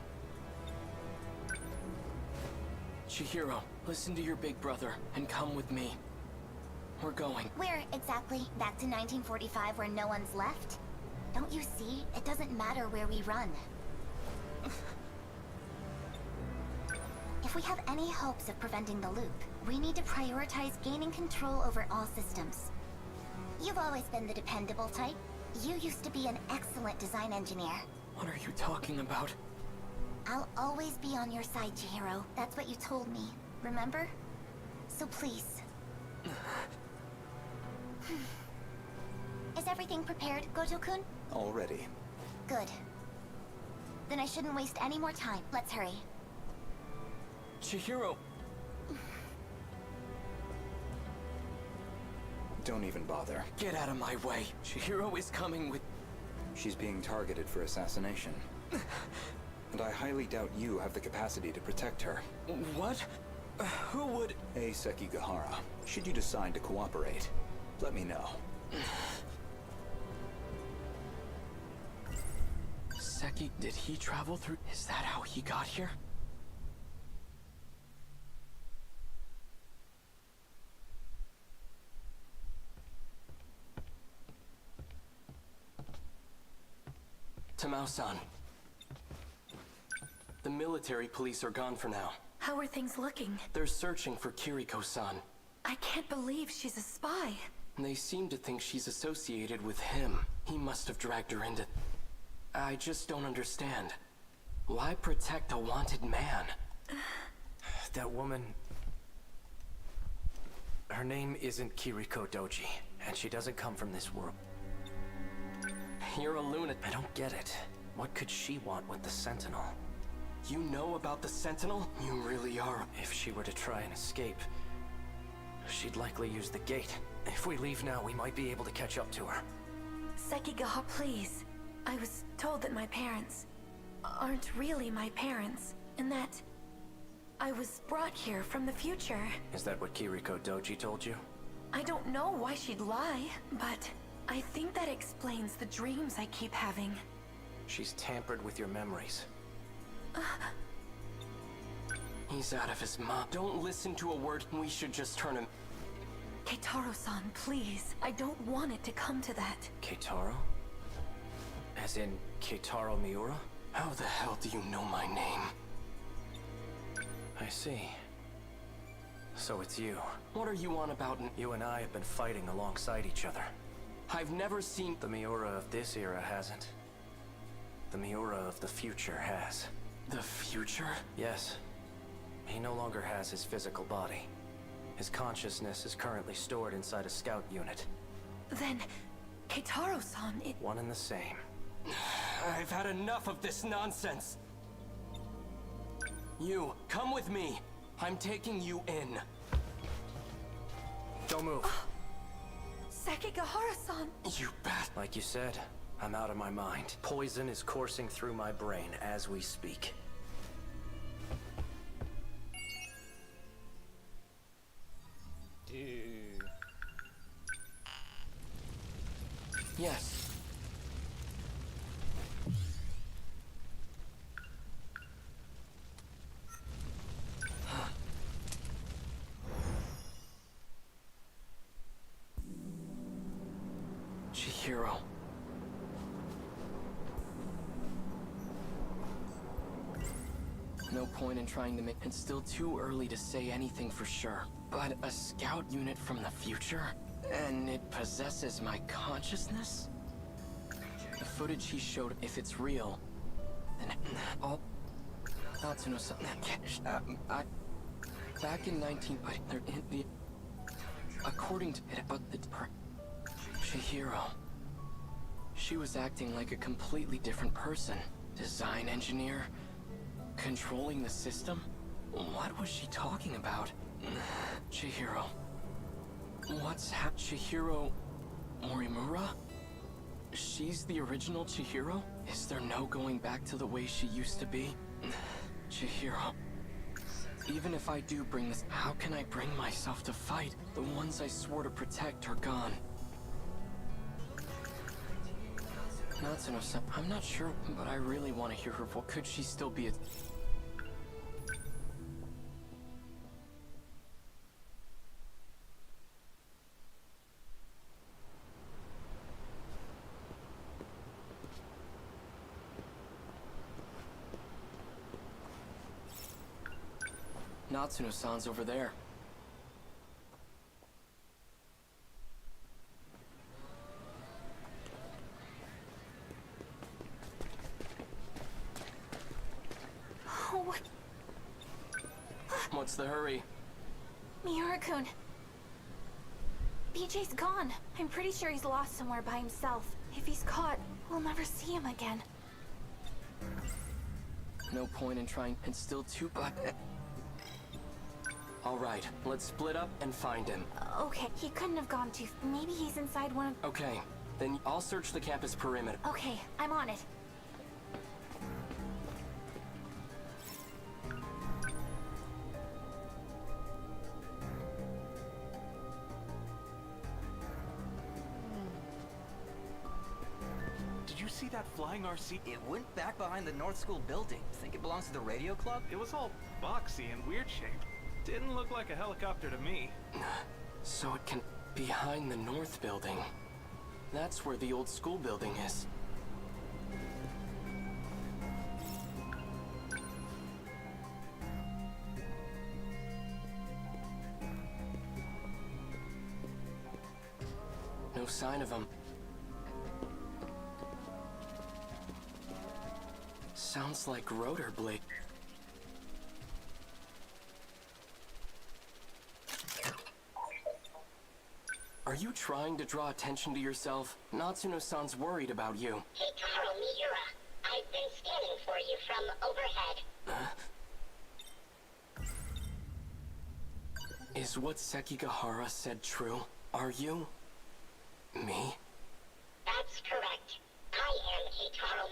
K: Chihiro, listen to your big brother and come with me. We're going.
E: Where exactly? Back to 1945 where no one's left? Don't you see? It doesn't matter where we run. If we have any hopes of preventing the loop, we need to prioritize gaining control over all systems. You've always been the dependable type. You used to be an excellent design engineer.
K: What are you talking about?
E: I'll always be on your side, Chihiro. That's what you told me, remember? So please. Is everything prepared, Goto-kun?
I: Already.
E: Good. Then I shouldn't waste any more time. Let's hurry.
K: Chihiro!
I: Don't even bother.
K: Get out of my way. Chihiro is coming with—
I: She's being targeted for assassination. And I highly doubt you have the capacity to protect her.
K: What? Who would—
I: A Sekigahara. Should you decide to cooperate, let me know.
K: Seki, did he travel through— Is that how he got here? Tamao-san. The military police are gone for now.
B: How are things looking?
K: They're searching for Kiriko-san.
B: I can't believe she's a spy.
K: They seem to think she's associated with him. He must have dragged her into— I just don't understand. Why protect a wanted man?
J: That woman... Her name isn't Kiriko Doji, and she doesn't come from this world.
K: You're a lunatic.
J: I don't get it. What could she want with the Sentinel?
K: You know about the Sentinel? You really are.
J: If she were to try and escape, she'd likely use the gate. If we leave now, we might be able to catch up to her.
B: Sekigaha, please. I was told that my parents aren't really my parents, and that I was brought here from the future.
J: Is that what Kiriko Doji told you?
B: I don't know why she'd lie, but I think that explains the dreams I keep having.
J: She's tampered with your memories.
K: He's out of his mind. Don't listen to a word. We should just turn him.
B: Keitaro-san, please. I don't want it to come to that.
J: Keitaro? As in Keitaro Miura?
K: How the hell do you know my name?
J: I see. So it's you.
K: What are you on about?
J: You and I have been fighting alongside each other.
K: I've never seen—
J: The Miura of this era hasn't. The Miura of the future has.
K: The future?
J: Yes. He no longer has his physical body. His consciousness is currently stored inside a scout unit.
B: Then, Keitaro-san, it—
J: One and the same.
K: I've had enough of this nonsense. You, come with me. I'm taking you in.
J: Don't move.
B: Sekigahara-san!
K: You bat.
J: Like you said, I'm out of my mind. Poison is coursing through my brain as we speak.
K: Yes. Chihiro. No point in trying to make... It's still too early to say anything for sure. But a scout unit from the future? And it possesses my consciousness? The footage he showed, if it's real, then all... Natsuno-san... Back in 19... According to it, about the... Chihiro... She was acting like a completely different person. Design engineer... Controlling the system? What was she talking about? Chihiro... What's Chihiro... Morimura? She's the original Chihiro? Is there no going back to the way she used to be? Chihiro... Even if I do bring this, how can I bring myself to fight? The ones I swore to protect are gone. Natsuno-san, I'm not sure, but I really want to hear her voice. Could she still be a... Natsuno-san's over there.
B: What?
K: What's the hurry?
B: Miura-kun. BJ's gone. I'm pretty sure he's lost somewhere by himself. If he's caught, we'll never see him again.
K: No point in trying. It's still too... Alright, let's split up and find him.
B: Okay, he couldn't have gone too... Maybe he's inside one of...
K: Okay, then I'll search the campus perimeter.
B: Okay, I'm on it.
M: Did you see that flying RC?
N: It went back behind the North School building. Think it belongs to the radio club?
M: It was all boxy and weird shaped. Didn't look like a helicopter to me.
K: So it can... Behind the North building. That's where the old school building is. No sign of him. Sounds like rotor blade. Are you trying to draw attention to yourself? Natsuno-san's worried about you.
F: Hikaru Miura, I've been scanning for you from overhead.
K: Is what Sekigahara said true? Are you... me?
F: That's correct. I am Hikaru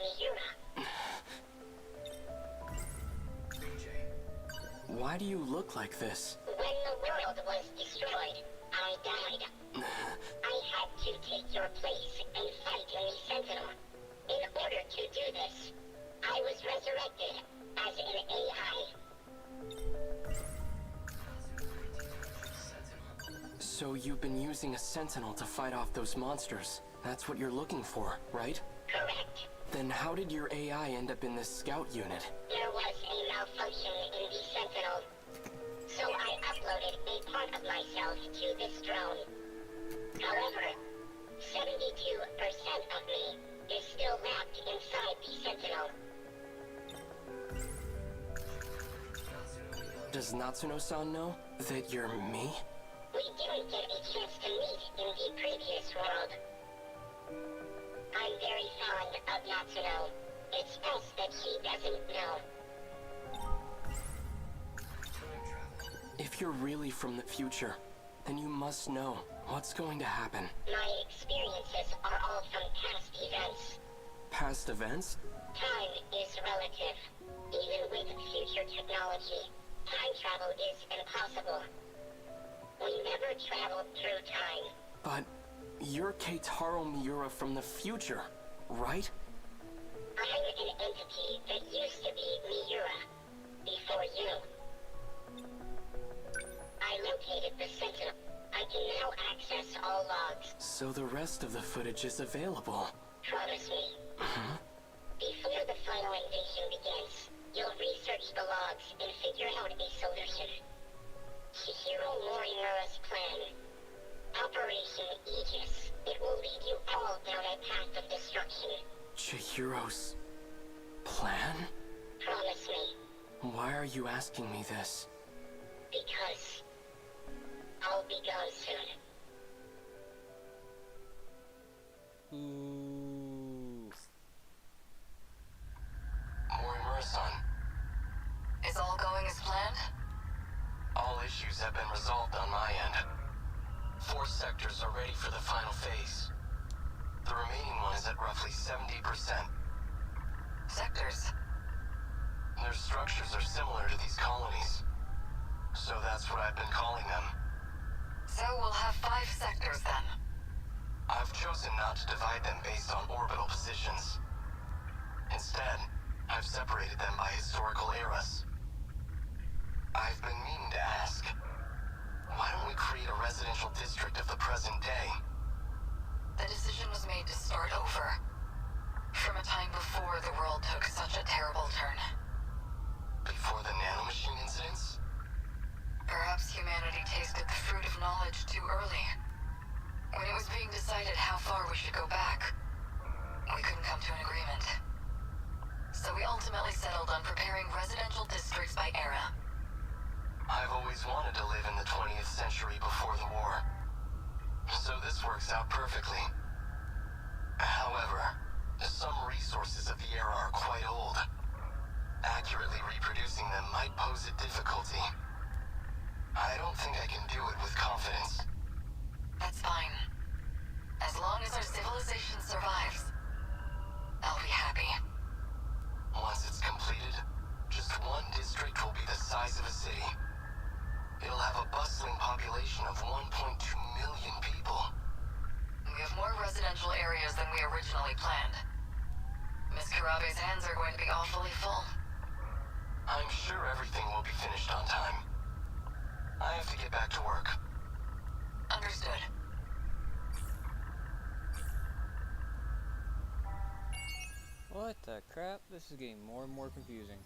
F: Miura.
K: Why do you look like this?
F: When the world was destroyed, I died. I had to take your place and fight in the Sentinel. In order to do this, I was resurrected as an AI.
K: So you've been using a Sentinel to fight off those monsters. That's what you're looking for, right?
F: Correct.
K: Then how did your AI end up in this scout unit?
F: There was a malfunction in the Sentinel. So I uploaded a part of myself to this drone. However, 72% of me is still wrapped inside the Sentinel.
K: Does Natsuno-san know that you're me?
F: We didn't get a chance to meet in the previous world. I'm very fond of Natsuno. It's best that he doesn't know.
K: If you're really from the future, then you must know what's going to happen.
F: My experiences are all from past events.
K: Past events?
F: Time is relative. Even with future technology, time travel is impossible. We never traveled through time.
K: But You're Keitaro Miura from the future, right?
F: I'm an entity that used to be Miura, before you. I located the Sentinel. I can now access all logs.
K: So the rest of the footage is available.
F: Promise me.
K: Huh?
F: Before the final invasion begins, you'll research the logs and figure out a solution. Chihiro Morimura's plan. Operation Aegis. It will lead you all down a path of destruction.
K: Chihiro's plan?
F: Promise me.
K: Why are you asking me this?
F: Because I'll be gone soon.
A: Ooh.
J: Morimura-san,
D: Is all going as planned?
J: all issues have been resolved on my end. 4 sectors are ready for the final phase. The remaining one is at roughly 70%.
D: Sectors?
J: Their structures are similar to these colonies. So that's what I've been calling them.
D: So we'll have 5 sectors then.
J: I've chosen not to divide them based on orbital positions. Instead, I've separated them by historical eras. I've been meaning to ask, why don't we create a residential district of the present day?
D: The decision was made to start over. From a time before the world took such a terrible turn.
J: Before the nanomachine incidents?
D: Perhaps humanity tasted the fruit of knowledge too early. When it was being decided how far we should go back, we couldn't come to an agreement. So we ultimately settled on preparing residential districts by era.
J: I've always wanted to live in the 20th century before the war. So this works out perfectly. However, some resources of the era are quite old. Accurately reproducing them might pose a difficulty. I don't think I can do it with confidence.
D: That's fine. As long as our civilization survives, I'll be happy.
J: Once it's completed, just one district will be the size of a city. It'll have a bustling population of 1.2 million people.
D: We have more residential areas than we originally planned. Miss Karabe's hands are going to be awfully full.
J: I'm sure everything will be finished on time. I have to get back to work.
D: Understood.
A: What the crap? This is getting more and more confusing.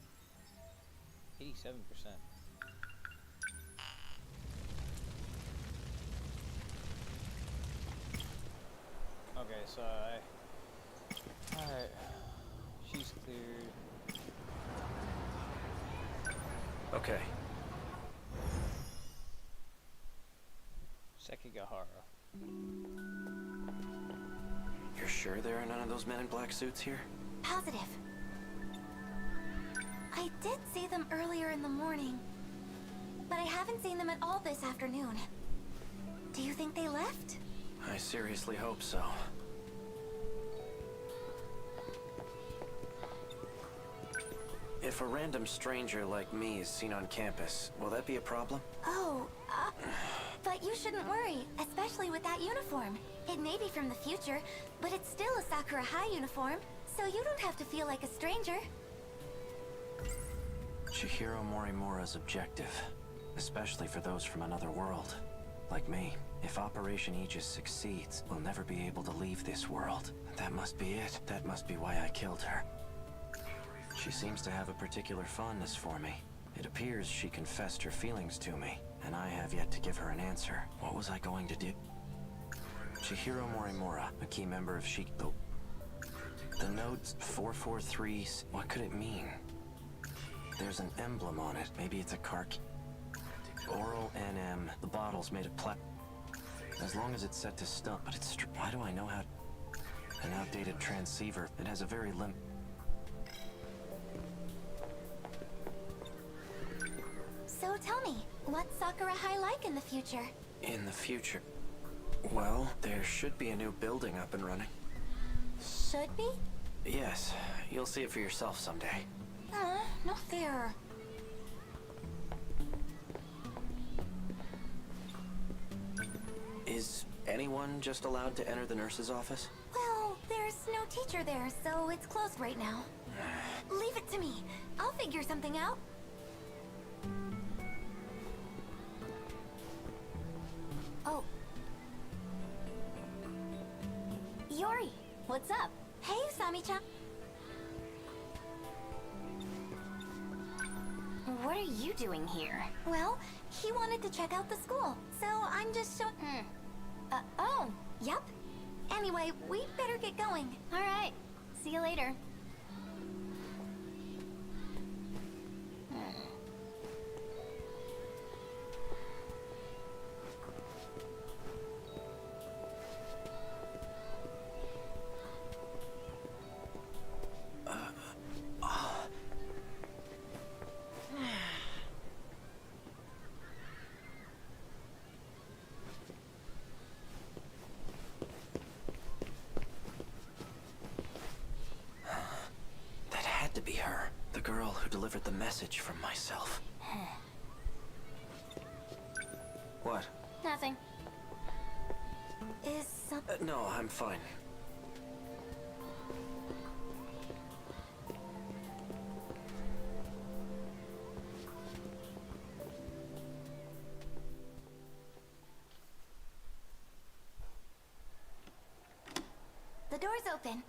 A: 87%. Okay, so alright. She's cleared.
J: Okay.
A: Sekigahara.
K: You're sure there are none of those men in black suits here?
E: Positive. I did see them earlier in the morning, but I haven't seen them at all this afternoon. Do you think they left?
K: I seriously hope so. If a random stranger like me is seen on campus, will that be a problem?
E: Oh, but you shouldn't worry, especially with that uniform. It may be from the future, but it's still a Sakura High uniform, so you don't have to feel like a stranger.
K: Chihiro Morimura's objective, especially for those from another world. Like me, if Operation Aegis succeeds, we'll never be able to leave this world. That must be it. That must be why I killed her. She seems to have a particular fondness for me. It appears she confessed her feelings to me, and I have yet to give her an answer. What was I going to do? Chihiro Morimura, a key member of Shikdo. The notes 443, what could it mean? There's an emblem on it. Maybe it's a car key. Oral NM. The bottle's made of as long as it's set to stun. But it's why do I know how? An outdated transceiver. It has a very
E: So tell me, what's Sakura High like in the future?
K: In the future. Well, there should be a new building up and running.
E: Should be?
K: Yes, you'll see it for yourself someday.
E: No fair.
K: Is anyone
J: anyone just allowed to enter the nurse's office?
E: Well, there's no teacher there, so it's closed right now. Leave it to me. I'll figure something out. Oh. Yori, what's up? Hey, Usami-chan. What are you doing here? Well, he wanted to check out the school, so I'm just showing... oh, yep. Anyway, we better get going. All right. See you later.
J: To be her, the girl who delivered the message from myself. What?
E: Nothing. Is something...
J: No, I'm fine.
E: The door's open.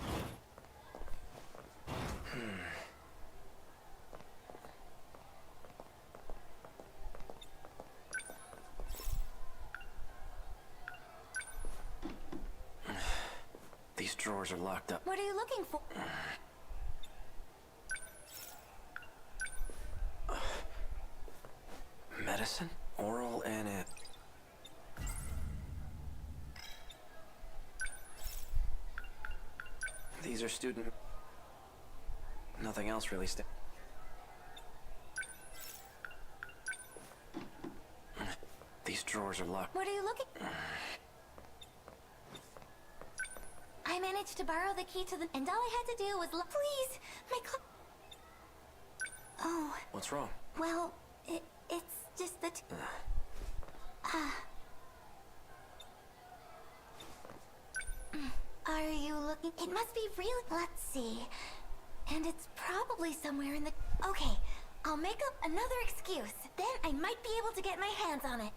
J: These drawers are locked up.
E: What are you looking for?
J: Medicine? Oral and it. These are student... Nothing else really These drawers are locked.
E: What are you looking... I managed to borrow the key to the... And all I had to do was... Please! My Oh.
J: What's wrong?
E: Well, it's just that... Are you looking... It must be real... Let's see. And it's probably somewhere in the... Okay, I'll make up another excuse. Then I might be able to get my hands on it.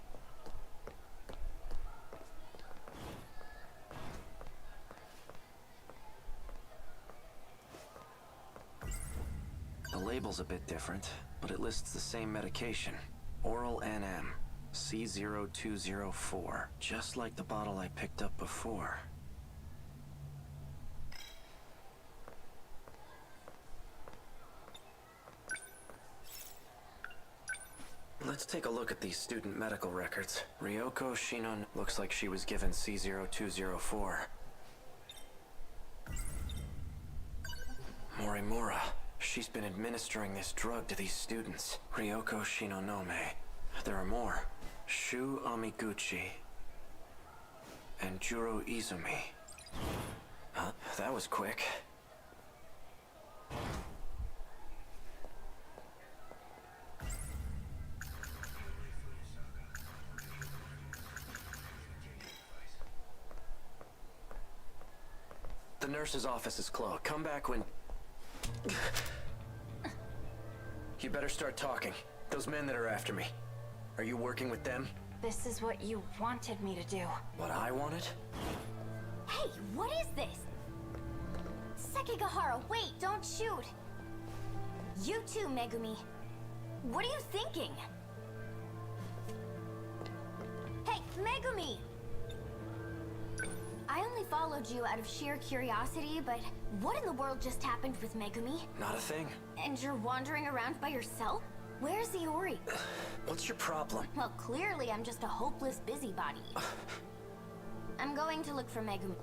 J: The label's a bit different, but it lists the same medication. Oral NM, C0204. Just like the bottle I picked up before. Let's take a look at these student medical records. Ryoko Shinon looks like she was given C0204. Morimura. She's been administering this drug to these students. Ryoko Shinonome. There are more. Shu Amiguchi. And Juro Izumi. Huh? That was quick. The nurse's office is closed. Come back when... You better start talking. Those men that are after me. Are you working with them?
B: This is what you wanted me to do.
J: What I wanted?
E: Hey, what is this? Sekigahara, wait, don't shoot. You too, Megumi. What are you thinking? Hey, Megumi! I only followed you out of sheer curiosity, but what in the world just happened with Megumi?
J: Not a thing.
E: And you're wandering around by yourself? Where's Iori?
J: What's your problem?
E: Well, clearly I'm just a hopeless busybody. I'm going to look for Megumi.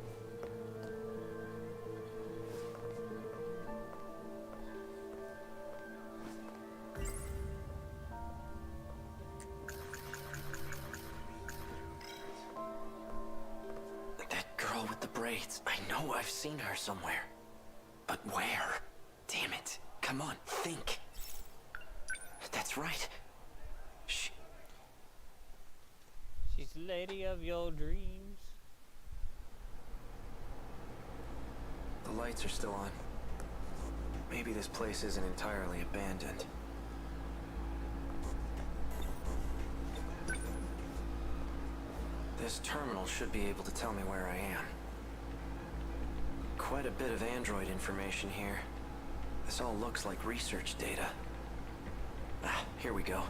J: I know I've seen her somewhere. But where? Damn it. Come on, think. That's right.
A: She's the lady of your dreams.
J: The lights are still on. Maybe this place isn't entirely abandoned. This terminal should be able to tell me where I am. Quite a bit of android information here. This all looks like research data. Ah, here we go.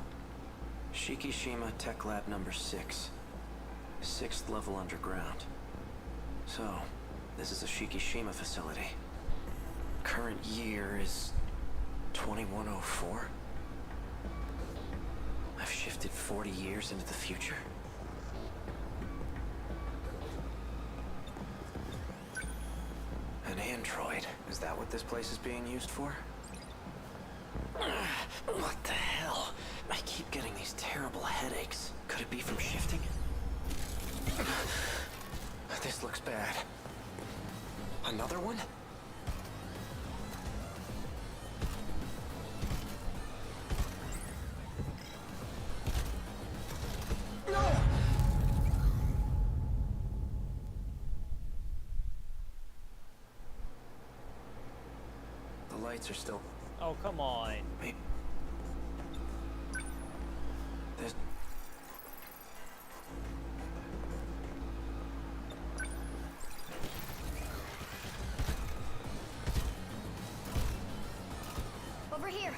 J: Shikishima Tech Lab number 6. 6th level underground. So, this is a Shikishima facility. Current year is 2104. I've shifted 40 years into the future. An android. Is that what this place is being used for? What the hell? I keep getting these terrible headaches. Could it be from shifting? This looks bad. Another one? The lights are still...
A: Oh, come on.
J: Wait. There's...
L: Over here.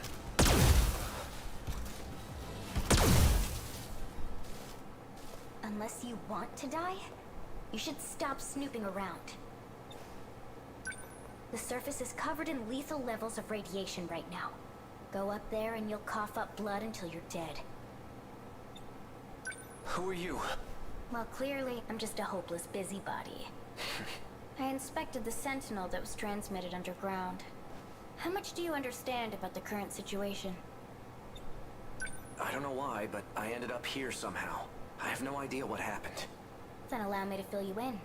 E: Unless you want to die, you should stop snooping around. The surface is covered in lethal levels of radiation right now. Go up there and you'll cough up blood until you're dead.
J: Who are you?
E: Well, clearly, I'm just a hopeless busybody. I inspected the Sentinel that was transmitted underground. How much do you understand about the current situation?
J: I don't know why, but I ended up here somehow. I have no idea what happened.
E: Then allow me to fill you in.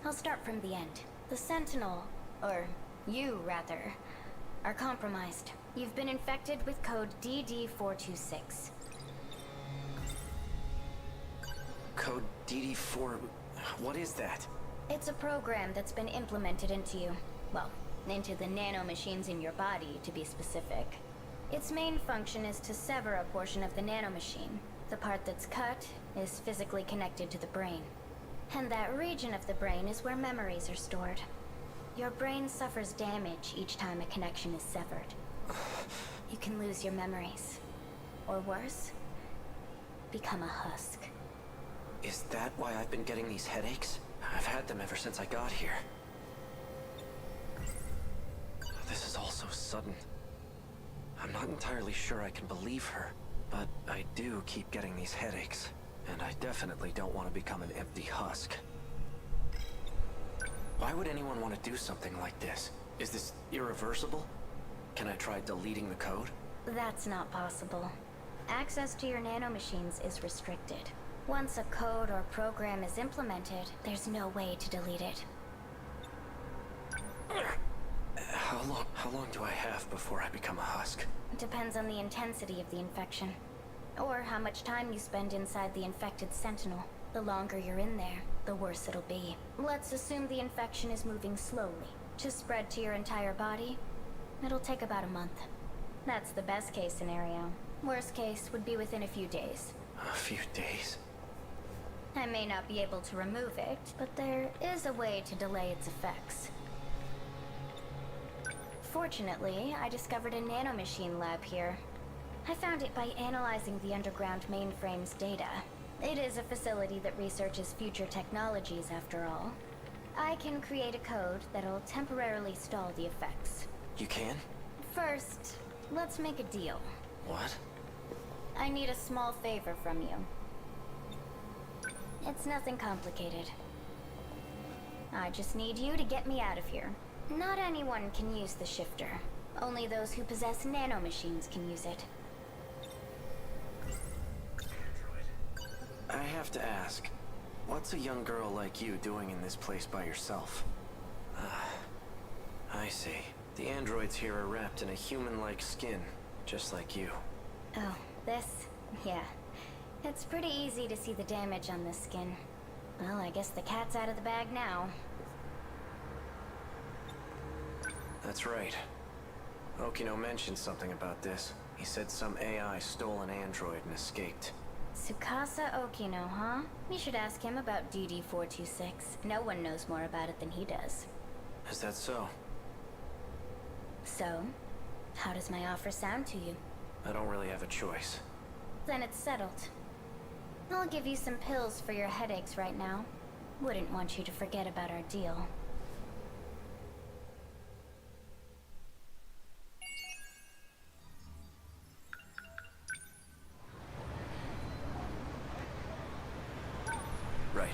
E: I'll start from the end. The Sentinel, or you rather, are compromised. You've been infected with code DD426.
J: Code DD4... What is that?
E: It's a program that's been implemented into you. Well, into the nanomachines in your body, to be specific. Its main function is to sever a portion of the nanomachine. The part that's cut is physically connected to the brain. And that region of the brain is where memories are stored. Your brain suffers damage each time a connection is severed. You can lose your memories. Or worse, become a husk.
J: Is that why I've been getting these headaches? I've had them ever since I got here. This is all so sudden. I'm not entirely sure I can believe her, but I do keep getting these headaches, and I definitely don't want to become an empty husk. Why would anyone want to do something like this? Is this irreversible? Can I try deleting the code?
E: That's not possible. Access to your nanomachines is restricted. Once a code or program is implemented, there's no way to delete it.
J: How long do I have before I become a husk?
E: It depends on the intensity of the infection. Or how much time you spend inside the infected Sentinel. The longer you're in there, the worse it'll be. Let's assume the infection is moving slowly. To spread to your entire body, it'll take about a month. That's the best case scenario. Worst case would be within a few days.
J: A few days?
E: I may not be able to remove it, but there is a way to delay its effects. Fortunately, I discovered a nanomachine lab here. I found it by analyzing the underground mainframe's data. It is a facility that researches future technologies, after all. I can create a code that'll temporarily stall the effects.
J: You can?
E: First, let's make a deal.
J: What?
E: I need a small favor from you. It's nothing complicated. I just need you to get me out of here. Not anyone can use the shifter. Only those who possess nanomachines can use it.
J: I have to ask, what's a young girl like you doing in this place by yourself? I see. The androids here are wrapped in a human-like skin, just like you.
E: Oh, this? Yeah. It's pretty easy to see the damage on this skin. Well, I guess the cat's out of the bag now.
J: That's right. Okino mentioned something about this. He said some AI stole an android and escaped.
L: Tsukasa Okino, huh? You should ask him about DD-426. No one knows more about it than he does.
J: Is that so?
L: So, how does my offer sound to you?
J: I don't really have a choice.
L: Then it's settled. I'll give you some pills for your headaches right now. Wouldn't want you to forget about our deal.
J: Right.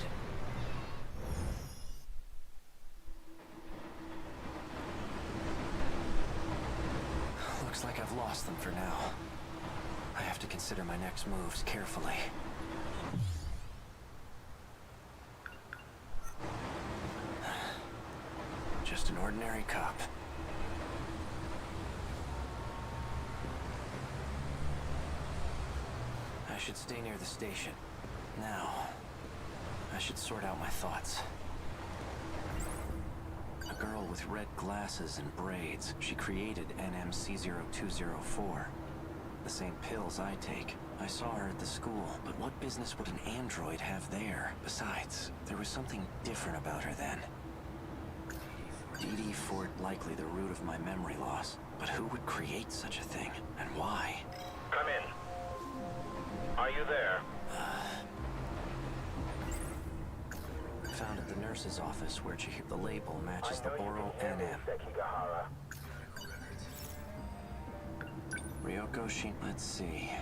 J: Looks like I've lost them for now. I have to consider my next moves carefully. Just an ordinary cop. I should stay near the station. Now, I should sort out my thoughts. A girl with red glasses and braids. She created NMC0204. The same pills I take. I saw her at the school, but what business would an android have there? Besides, there was something different about her then. DD-4, likely the root of my memory loss. But who would create such a thing? And why?
G: Come in. Are you there?
J: Found at the nurse's office where the label matches the Boro NM. Ryoko Shin... Let's see.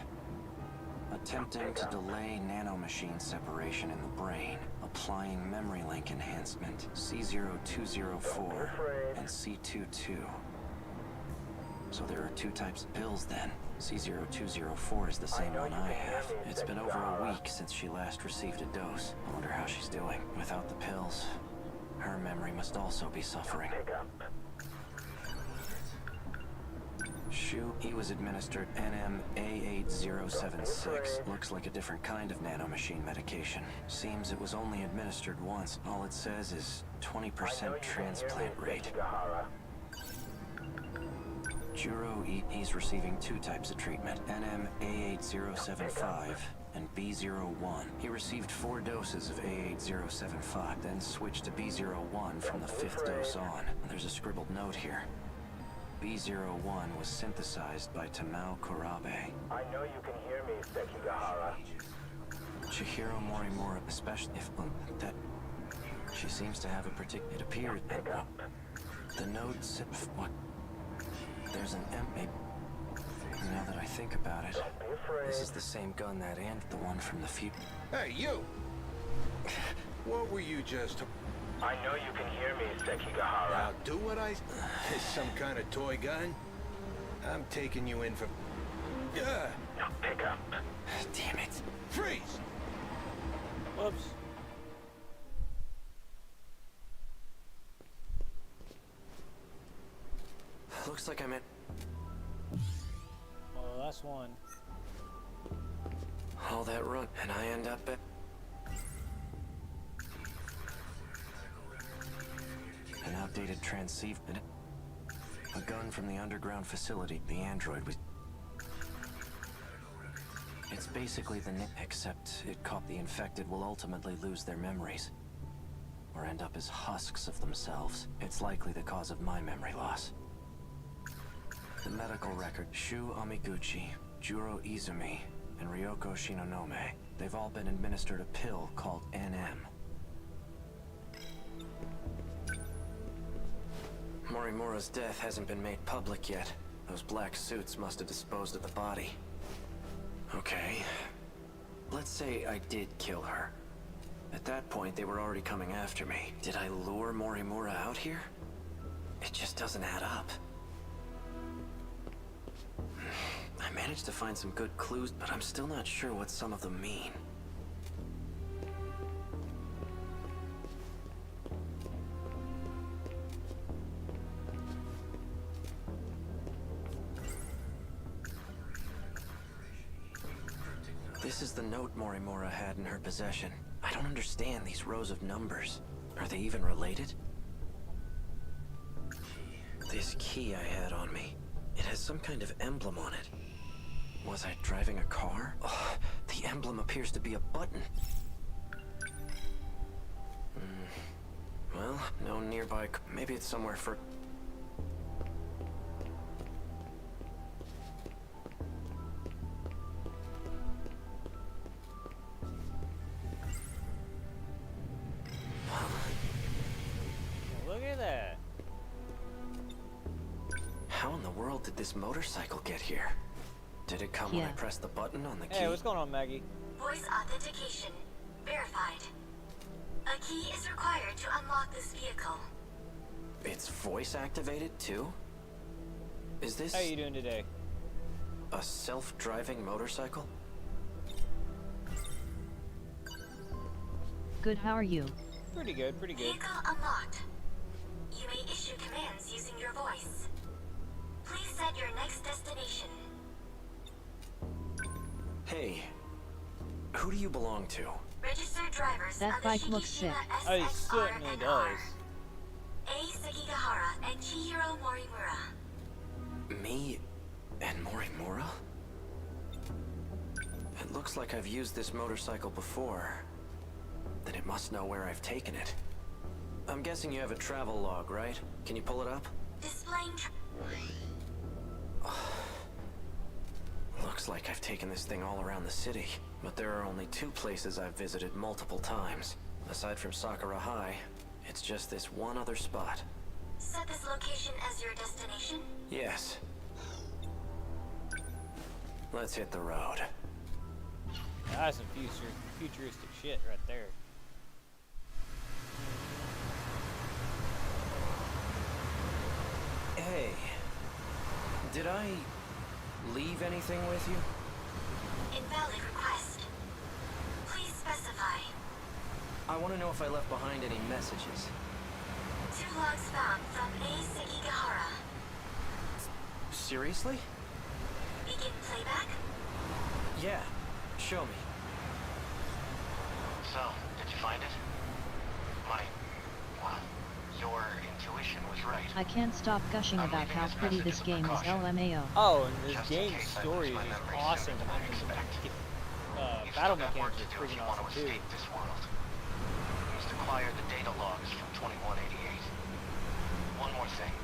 J: Attempting to delay nanomachine separation in the brain. Applying memory link enhancement. C0204 and C22. So there are two types of pills then. C0204 is the same one I have. It's been over a week since she last received a dose. I wonder how she's doing. Without the pills, her memory must also be suffering. Shu, he was administered NMA8076. Looks like a different kind of nanomachine medication. Seems it was only administered once. All it says is 20% transplant rate. Juro, he's receiving two types of treatment, NM-A8075 and B01. He received 4 doses of A8075, then switched to B01 from the 5th dose on. There's a scribbled note here. B01 was synthesized by Tamao Kurabe.
G: I know you can hear me, Sekigahara.
J: Chihiro Morimura, especially if that... She seems to have a particular... It appeared that... The note said... What? There's an M. Now that I think about it, this is the same gun that and the one from the future.
O: Hey, you! What were you just...
G: I know you can hear me, Sekigahara.
O: Now, do what I... Is some kind of toy gun? I'm taking you in for...
G: No, pick up.
J: Damn it.
O: Freeze!
A: Whoops.
J: Looks like I'm in...
A: Oh, that's one.
J: All that run, and I end up at... An outdated transceiver. A gun from the underground facility. The android was... It's basically the except it caught the infected will ultimately lose their memories. Or end up as husks of themselves. It's likely the cause of my memory loss. The medical record, Shu Amiguchi, Juro Izumi, and Ryoko Shinonome. They've all been administered a pill called NM. Morimura's death hasn't been made public yet. Those black suits must have disposed of the body. Okay. Let's say I did kill her. At that point, they were already coming after me. Did I lure Morimura out here? It just doesn't add up. I managed to find some good clues, but I'm still not sure what some of them mean. This is the note Morimura had in her possession. I don't understand these rows of numbers. Are they even related? This key I had on me, it has some kind of emblem on it. Was I driving a car? Oh, the emblem appears to be a button. Well, no nearby. Maybe it's somewhere for.
A: Look at that.
J: How in the world did this motorcycle get here? Did it come when I pressed the button on the key?
A: Hey, what's going on, Maggie?
P: Voice authentication. Verified. A key is required to unlock this vehicle.
J: It's voice activated too? Is this...
A: How you doing today?
J: A self-driving motorcycle?
C: Good, how are you?
A: Pretty good, pretty good.
P: Vehicle unlocked. You may issue commands using your voice. Please set your next destination.
J: Hey, who do you belong to?
P: Registered drivers
C: That
P: of the
C: bike looks sick.
A: Oh, he certainly does.
P: A. Sekigahara and Chihiro Morimura.
J: Me and Morimura? It looks like I've used this motorcycle before. Then it must know where I've taken it. I'm guessing you have a travel log, right? Can you pull it up?
P: Displaying
J: Looks like I've taken this thing all around the city, but there are only 2 places I've visited multiple times. Aside from Sakura High, it's just this one other spot.
P: Set this location as your destination?
J: Yes. Let's hit the road.
A: That's some futuristic shit right there.
J: Hey, did I leave anything with you?
P: Invalid request. Please specify.
J: I want to know if I left behind any messages.
P: 2 logs found from A. Sekigahara.
J: Seriously?
P: Begin playback?
J: Yeah, show me.
Q: So, did you find it? Your intuition was right.
C: I can't stop gushing about how pretty this game is, LMAO.
A: Oh, and this game's story is awesome. Battle mechanics are freaking awesome too.
Q: This world. You must acquire the data logs from 2188. One more thing,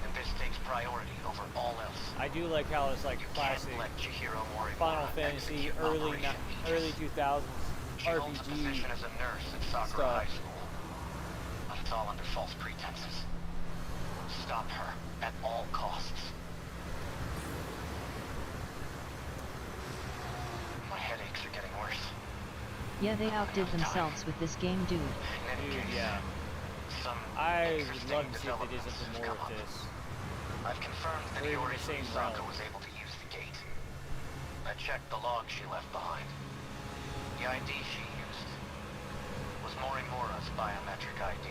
Q: and this takes priority over all else.
A: I do like how it's like classic Final Fantasy, early 2000s RPG
Q: as a nurse at Sakura
A: stuff.
Q: High School. But it's all under false pretenses. Stop her at all costs. My headaches are getting worse.
C: Yeah, they outdid themselves with this game, dude.
A: Dude, yeah. I would love to see if they did something more with this.
Q: I've confirmed that Iori Saka was able to use the gate. I checked the log she left behind. The ID she used was Morimura's biometric ID.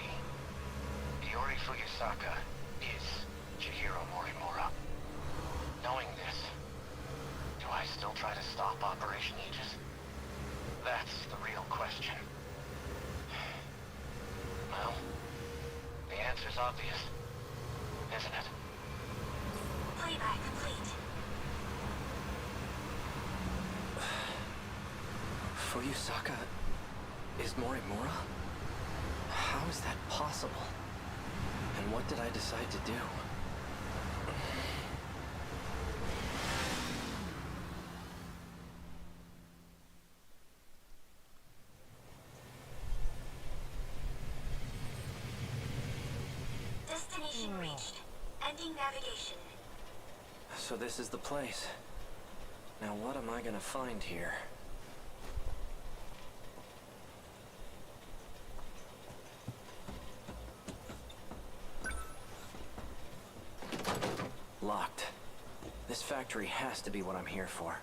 Q: Iori Fugisaka is Chihiro Morimura. Knowing this, do I still try to stop Operation Aegis? That's the real question. Well, the answer's obvious, isn't it?
P: Playback complete.
J: Fuyusaka is Morimura? How is that possible? And what did I decide to do?
P: Destination reached. Ending navigation.
J: So this is the place. Now what am I gonna find here? Locked. This factory has to be what I'm here for.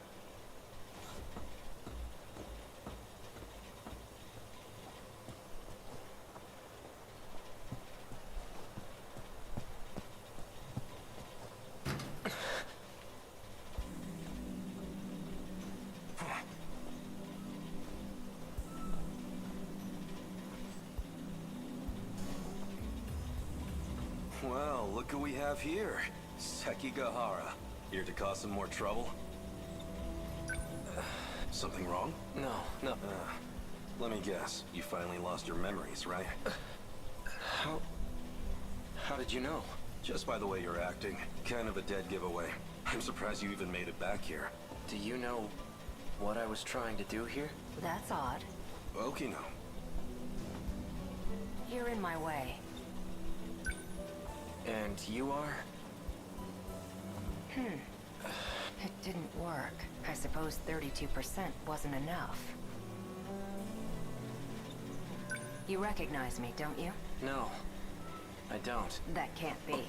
J: Well, look who we have here. Sekigahara. Here to cause some more trouble? Something wrong?
K: No.
J: Let me guess. You finally lost your memories, right?
K: How did you know?
J: Just by the way you're acting. Kind of a dead giveaway. I'm surprised you even made it back here.
K: Do you know what I was trying to do here?
D: That's odd.
J: Okino.
D: You're in my way.
K: And you are?
D: It didn't work. I suppose 32% wasn't enough. You recognize me, don't you?
K: No, I don't.
D: That can't be.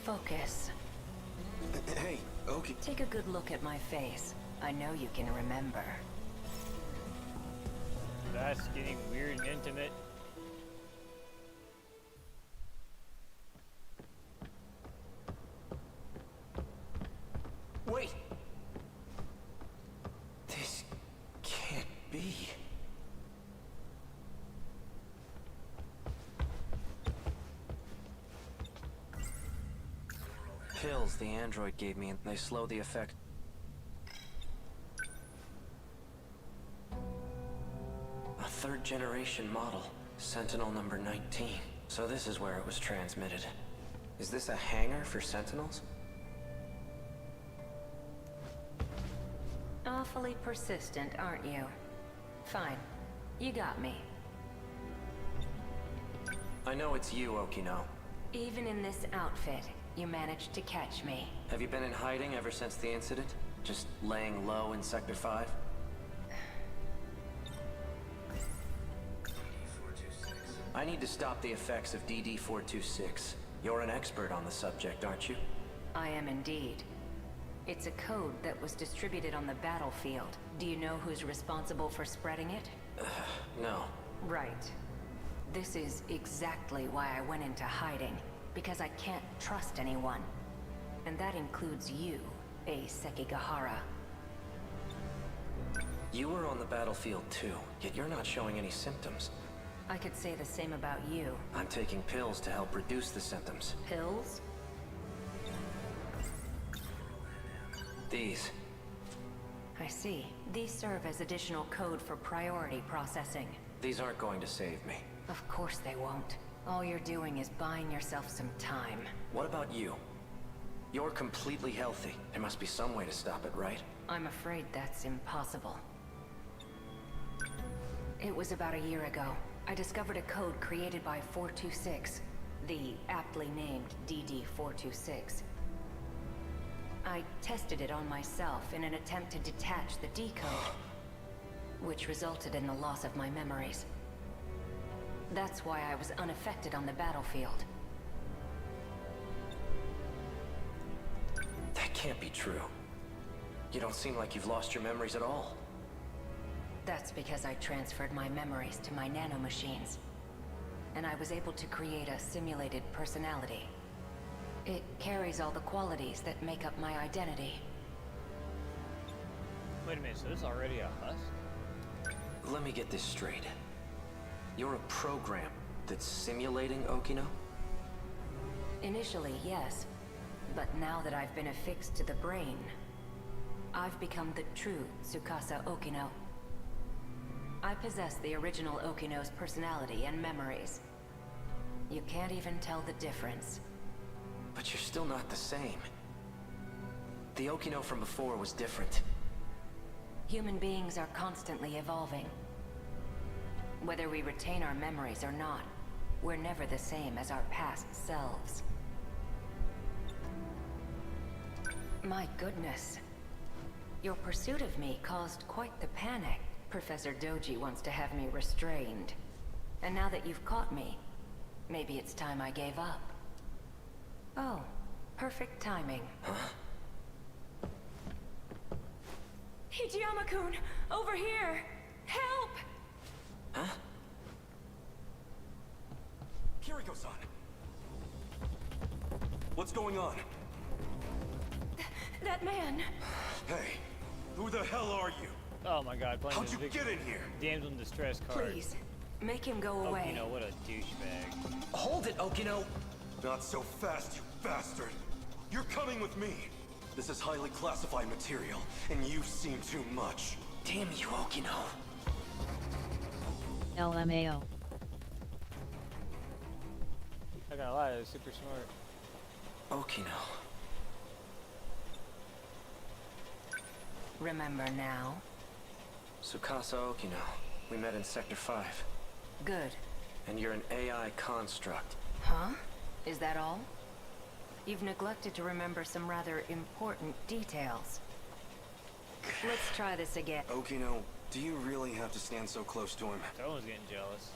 D: Focus.
J: Hey, Oki.
D: Take a good look at my face. I know you can remember.
A: That's getting weird and intimate.
K: Wait! This can't be. Pills the android gave me, and they slow the effect. A third-generation model, Sentinel number 19. So this is where it was transmitted. Is this a hangar for Sentinels?
D: Awfully persistent, aren't you? Fine. You got me.
K: I know it's you, Okino.
D: Even in this outfit, you managed to catch me.
K: Have you been in hiding ever since the incident? Just laying low in Sector 5? I need to stop the effects of DD-426. You're an expert on the subject, aren't you?
D: I am indeed. It's a code that was distributed on the battlefield. Do you know who's responsible for spreading it?
K: No.
D: Right. This is exactly why I went into hiding. Because I can't trust anyone. And that includes you, a Sekigahara.
K: You were on the battlefield too, yet you're not showing any symptoms.
D: I could say the same about you.
K: I'm taking pills to help reduce the symptoms.
D: Pills?
K: These.
D: I see. These serve as additional code for priority processing.
K: These aren't going to save me.
D: Of course they won't. All you're doing is buying yourself some time.
K: What about you? You're completely healthy. There must be some way to stop it, right?
D: I'm afraid that's impossible. It was about a year ago. I discovered a code created by 426, the aptly named DD-426. I tested it on myself in an attempt to detach the decode, which resulted in the loss of my memories. That's why I was unaffected on the battlefield.
K: That can't be true. You don't seem like you've lost your memories at all.
D: That's because I transferred my memories to my nanomachines. And I was able to create a simulated personality. It carries all the qualities that make up my identity.
A: Wait a minute, so this is already a husk?
K: Let me get this straight. You're a program that's simulating Okino?
D: Initially, yes. But now that I've been affixed to the brain, I've become the true Tsukasa Okino. I possess the original Okino's personality and memories. You can't even tell the difference.
K: But you're still not the same. The Okino from before was different.
D: Human beings are constantly evolving. Whether we retain our memories or not, we're never the same as our past selves. My goodness. Your pursuit of me caused quite the panic. Professor Doji wants to have me restrained. And now that you've caught me, maybe it's time I gave up. Oh, perfect timing.
K: Huh?
D: Hijiyama-kun! Over here! Help!
K: Huh?
J: Kiriko-san! What's going on?
D: That man!
J: Hey, who the hell are you?
A: Oh my god, playing
J: How'd
A: this
J: you
A: big
J: get in here?
A: damsel in distress card.
D: Please, make him go away.
A: Okino, what a douchebag.
K: Hold it, Okino!
R: Not so fast, you bastard! You're coming with me! This is highly classified material, and you've seen too much.
K: Damn you, Okino.
C: LMAO.
A: I gotta lie, that was super smart.
K: Okino.
D: Remember now?
J: Tsukasa Okino. We met in Sector 5.
D: Good.
J: And you're an AI construct.
D: Huh? Is that all? You've neglected to remember some rather important details. Let's try this again.
R: Okino, do you really have to stand so close to him?
A: Someone's getting jealous.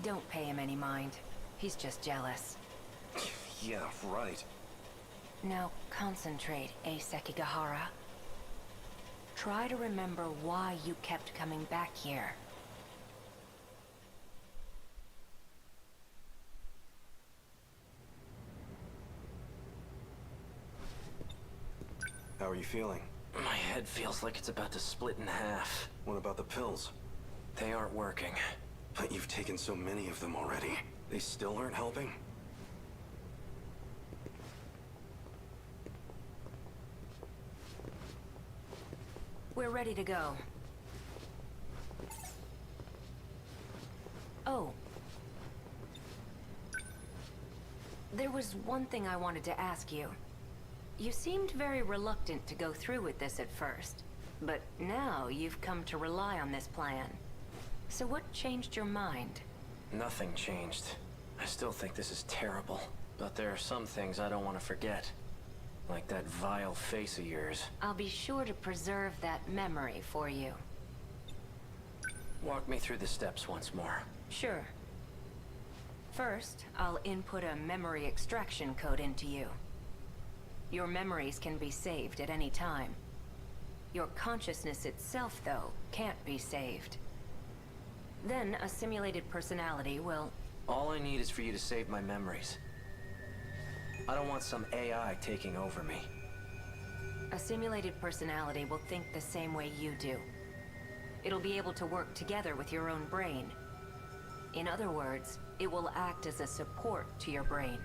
D: Don't pay him any mind. He's just jealous.
R: Yeah, right.
D: Now concentrate, Sekigahara. Try to remember why you kept coming back here.
R: How are you feeling?
J: My head feels like it's about to split in half.
R: What about the pills?
J: They aren't working.
R: But you've taken so many of them already. They still aren't helping?
D: We're ready to go. Oh. There was one thing I wanted to ask you. You seemed very reluctant to go through with this at first, but now you've come to rely on this plan. So what changed your mind?
J: Nothing changed. I still think this is terrible, but there are some things I don't want to forget. Like that vile face of yours.
D: I'll be sure to preserve that memory for you.
J: Walk me through the steps once more.
D: Sure. First, I'll input a memory extraction code into you. Your memories can be saved at any time. Your consciousness itself, though, can't be saved. Then a simulated personality will...
J: All I need is for you to save my memories. I don't want some AI taking over me.
D: A simulated personality will think the same way you do. It'll be able to work together with your own brain. In other words, it will act as a support to your brain.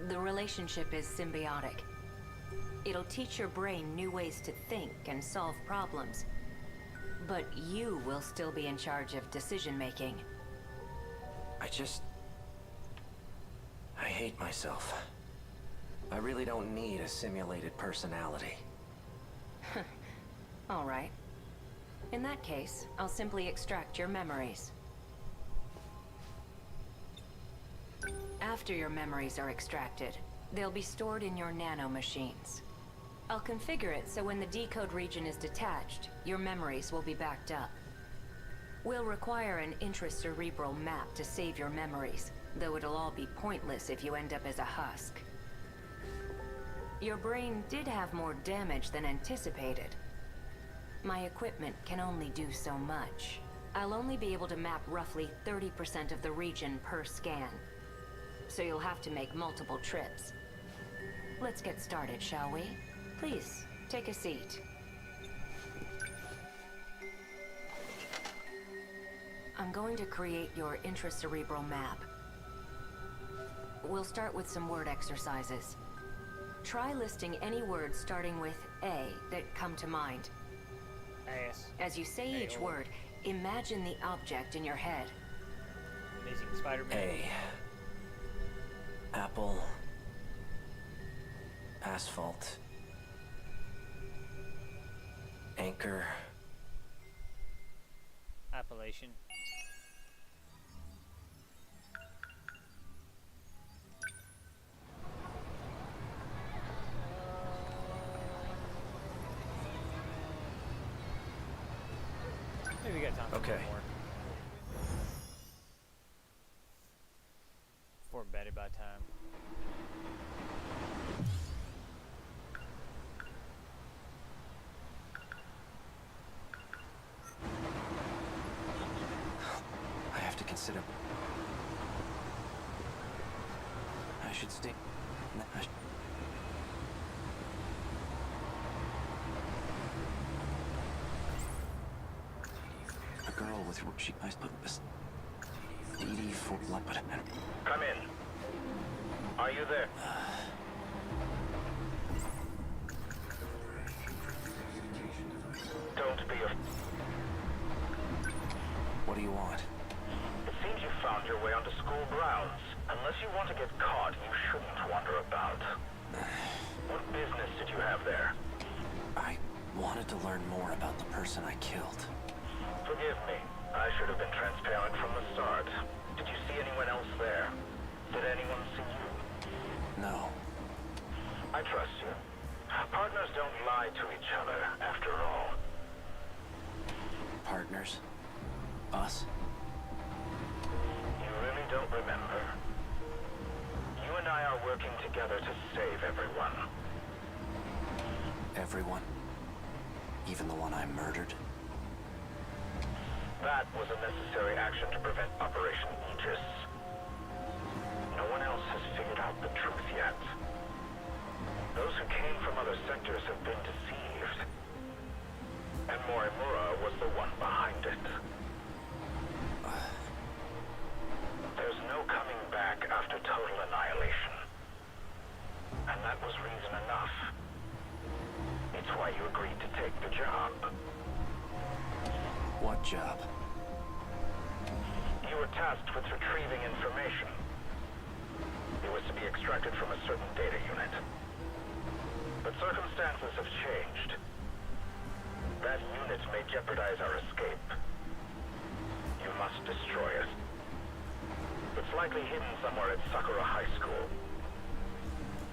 D: The relationship is symbiotic. It'll teach your brain new ways to think and solve problems. But you will still be in charge of decision-making.
J: I hate myself. I really don't need a simulated personality.
D: All right. In that case, I'll simply extract your memories. After your memories are extracted, they'll be stored in your nanomachines. I'll configure it so when the decode region is detached, your memories will be backed up. We'll require an intracerebral map to save your memories, though it'll all be pointless if you end up as a husk. Your brain did have more damage than anticipated. My equipment can only do so much. I'll only be able to map roughly 30% of the region per scan. So you'll have to make multiple trips. Let's get started, shall we? Please, take a seat. I'm going to create your intracerebral map. We'll start with some word exercises. Try listing any words starting with A that come to mind.
A: Ass.
D: As you say each word, imagine the object in your head.
A: Amazing Spider-Man.
J: A. Apple. Asphalt. Anchor.
A: Appellation. Maybe we got time for
J: Okay.
A: one more. Before bed about time.
J: I have to consider. I should stay. A girl with she I put this. 84 but
S: Come in. Are you there? Don't be a...
J: What do you want?
S: It seems you found your way onto school grounds. Unless you want to get caught, you shouldn't wander about. What business did you have there?
J: I wanted to learn more about the person I killed.
S: Forgive me. I should have been transparent from the start. Did you see anyone else there? Did anyone see you?
J: No.
S: I trust you. Partners don't lie to each other, after all.
J: Partners? Us?
S: You really don't remember. You and I are working together to save everyone.
J: Everyone? Even the one I murdered?
S: That was a necessary action to prevent Operation Aegis. No one else has figured out the truth yet. Those who came from other sectors have been deceived. And Morimura was the one behind it. There's no coming back after total annihilation. And that was reason enough. It's why you agreed to take the job.
J: What job?
S: You were tasked with retrieving information. It was to be extracted from a certain data unit. But circumstances have changed. That unit may jeopardize our escape. You must destroy it. It's likely hidden somewhere at Sakura High School.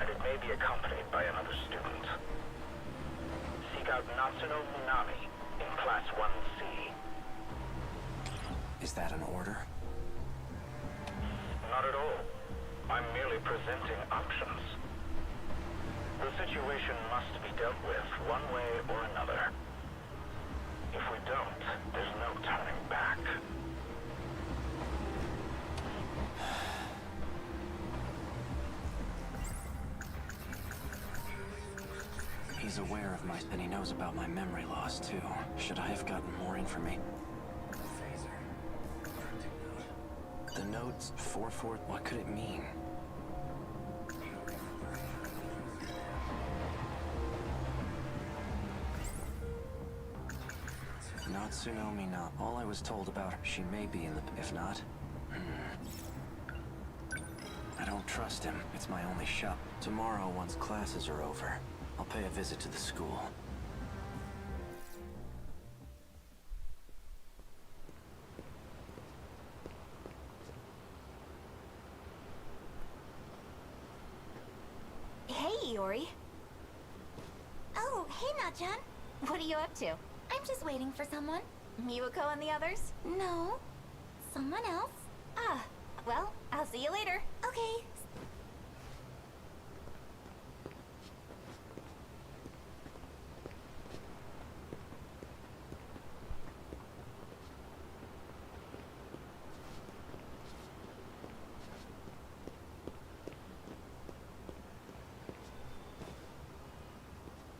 S: And it may be accompanied by another student. Seek out Natsuno Minami in Class 1C.
J: Is that an order?
S: Not at all. I'm merely presenting options. The situation must be dealt with one way or another. If we don't, there's no turning back.
J: He's aware of and he knows about my memory loss, too. Should I have gotten more information? The notes, 4-4, what could it mean? Natsuno Mina. All I was told about her, she may be in the... If not... I don't trust him. It's my only shot. Tomorrow, once classes are over, I'll pay a visit to the school.
B: Hey, Iori.
E: Oh, hey, Natchan.
B: What are you up to?
E: I'm just waiting for someone.
B: Miwako and the others?
E: No. Someone else.
B: Ah, well, I'll see you later.
E: Okay.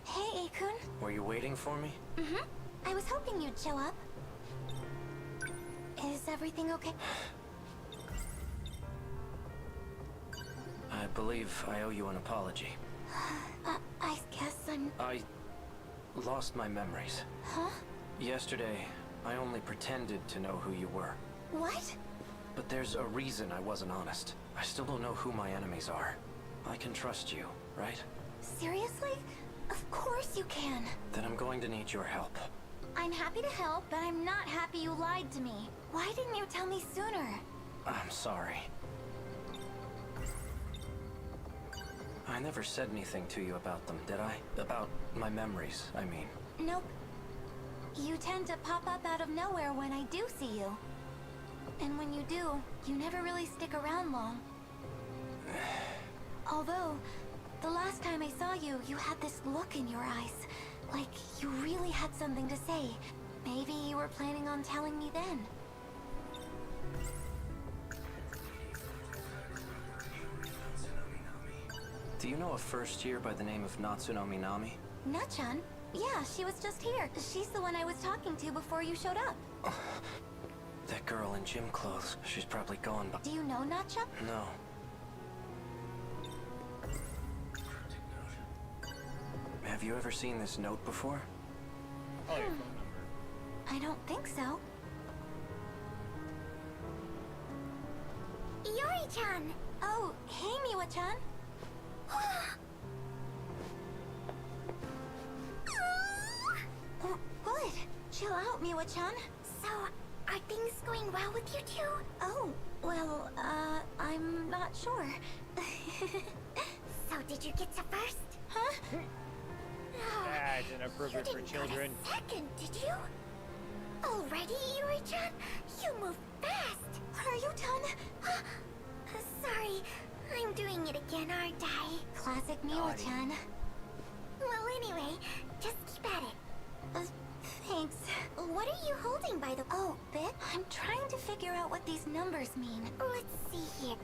E: Hey, Akun.
J: Were you waiting for me?
E: Mm-hmm. I was hoping you'd show up. Is everything okay?
J: I believe I owe you an apology.
E: I guess
J: I lost my memories.
E: Huh?
J: Yesterday, I only pretended to know who you were.
E: What?
J: But there's a reason I wasn't honest. I still don't know who my enemies are. I can trust you, right?
E: Seriously? Of course you can.
J: Then I'm going to need your help.
E: I'm happy to help, but I'm not happy you lied to me. Why didn't you tell me sooner?
J: I'm sorry. I never said anything to you about them, did I? About my memories, I mean.
E: Nope. You tend to pop up out of nowhere when I do see you. And when you do, you never really stick around long. Although, the last time I saw you, you had this look in your eyes. Like you really had something to say. Maybe you were planning on telling me then.
J: Do you know a first year by the name of Natsuno Minami?
E: Natchan? Yeah, she was just here. She's the one I was talking to before you showed up.
J: That girl in gym clothes, she's probably gone by...
E: Do you know Nacha?
J: No. Have you ever seen this note before?
A: Oh, your phone number.
E: I don't think so. Yuri-chan! Oh, hey, Miwa-chan. Good. Chill out, Miwa-chan. So, are things going well with you two? Oh, well, I'm not sure. So, did you get to first? Huh?
A: That's inappropriate for children.
E: Second, did you? Already, Yuri-chan? You move fast. Are you done? Sorry, I'm doing it again, aren't I? Classic Miwa-chan. Well, anyway, just keep at it. Thanks. What are you holding by the... Oh, Bit? I'm trying to figure out what these numbers mean. Let's see here.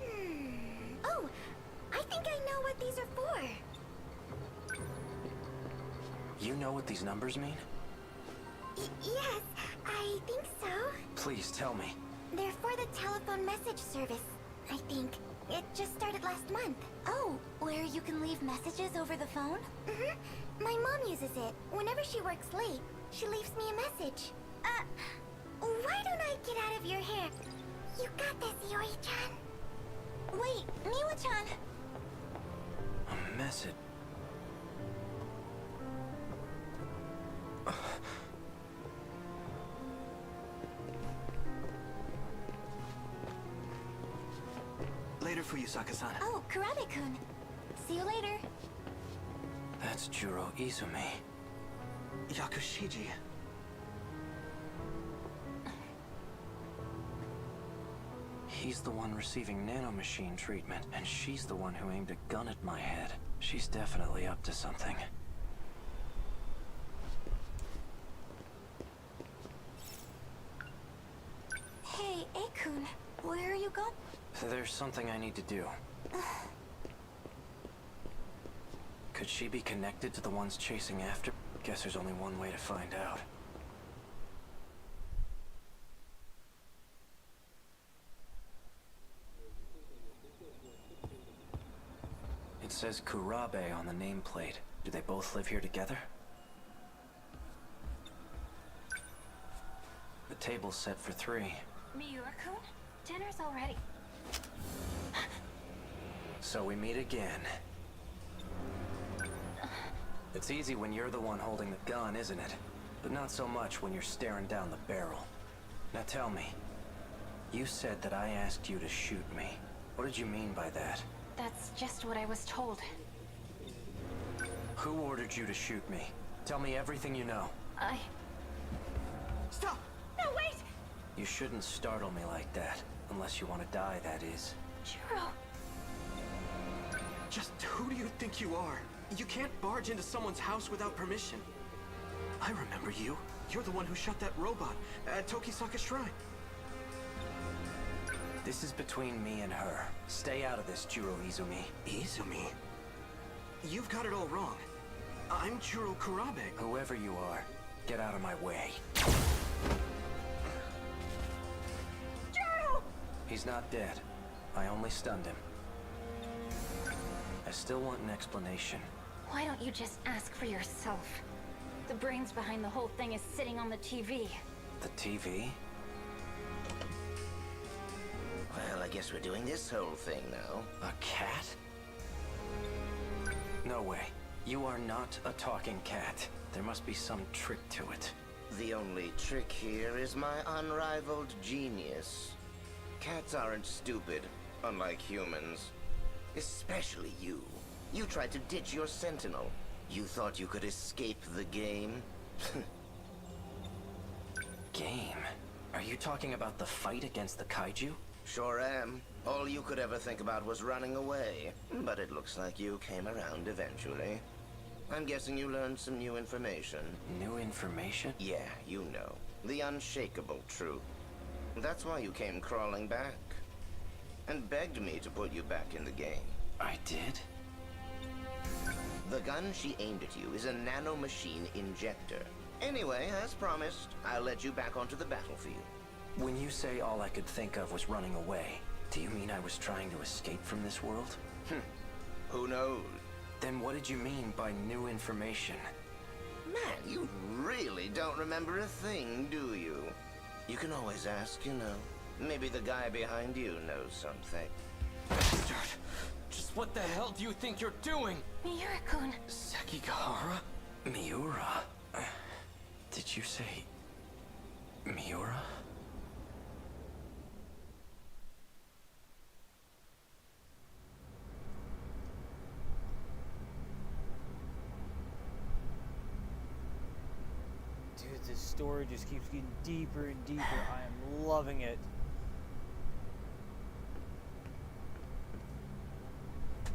E: Oh, I think I know what these are for.
J: You know what these numbers mean?
E: Yes, I think so.
J: Please tell me.
E: They're for the telephone message service, I think. It just started last month. Oh, where you can leave messages over the phone? Mm-hmm. My mom uses it. Whenever she works late, she leaves me a message. Why don't I get out of your hair? You got this, Yuri-chan. Wait, Miwa-chan.
J: A message.
K: Later, Fuyusaka-san.
E: Oh, Kurabe-kun. See you later.
J: That's Juro Izumi.
K: Yakushiji.
J: He's the one receiving nanomachine treatment, and she's the one who aimed a gun at my head. She's definitely up to something.
E: Hey, Akun, where are you going?
J: There's something I need to do. Could she be connected to the ones chasing after? Guess there's only one way to find out. It says Kurabe on the nameplate. Do they both live here together? The table's set for 3.
B: Miura-kun? Dinner's already.
J: So we meet again. It's easy when you're the one holding the gun, isn't it? But not so much when you're staring down the barrel. Now tell me, you said that I asked you to shoot me. What did you mean by that?
B: That's just what I was told.
J: Who ordered you to shoot me? Tell me everything you know.
K: Stop!
B: No, wait!
J: You shouldn't startle me like that. Unless you want to die, that is.
B: Juro.
K: Just who do you think you are? You can't barge into someone's house without permission. I remember you. You're the one who shot that robot at Tokisaka Shrine.
J: This is between me and her. Stay out of this, Juro Izumi.
K: Izumi? You've got it all wrong. I'm Juro Kurabe.
J: Whoever you are, get out of my way.
B: Juro!
J: He's not dead. I only stunned him. I still want an explanation.
B: Why don't you just ask for yourself? The brains behind the whole thing is sitting on the TV.
J: The TV?
T: Well, I guess we're doing this whole thing now.
J: A cat? No way. You are not a talking cat. There must be some trick to it.
T: The only trick here is my unrivaled genius. Cats aren't stupid, unlike humans. Especially you. You tried to ditch your Sentinel. You thought you could escape the game?
J: Game? Are you talking about the fight against the kaiju?
T: Sure am. All you could ever think about was running away. But it looks like you came around eventually. I'm guessing you learned some new information.
J: New information?
T: Yeah, you know. The unshakable truth. That's why you came crawling back. And begged me to put you back in the game.
J: I did?
T: The gun she aimed at you is a nanomachine injector. Anyway, as promised, I'll let you back onto the battlefield.
J: When you say all I could think of was running away, do you mean I was trying to escape from this world?
T: Who knows?
J: Then what did you mean by new information?
T: Man, you really don't remember a thing, do you? You can always ask, you know. Maybe the guy behind you knows something.
K: Bastard! Just what the hell do you think you're doing?
B: Miura-kun.
K: Sekigahara?
J: Miura? Did you say... Miura?
A: Dude, this story just keeps getting deeper and deeper. I am loving it.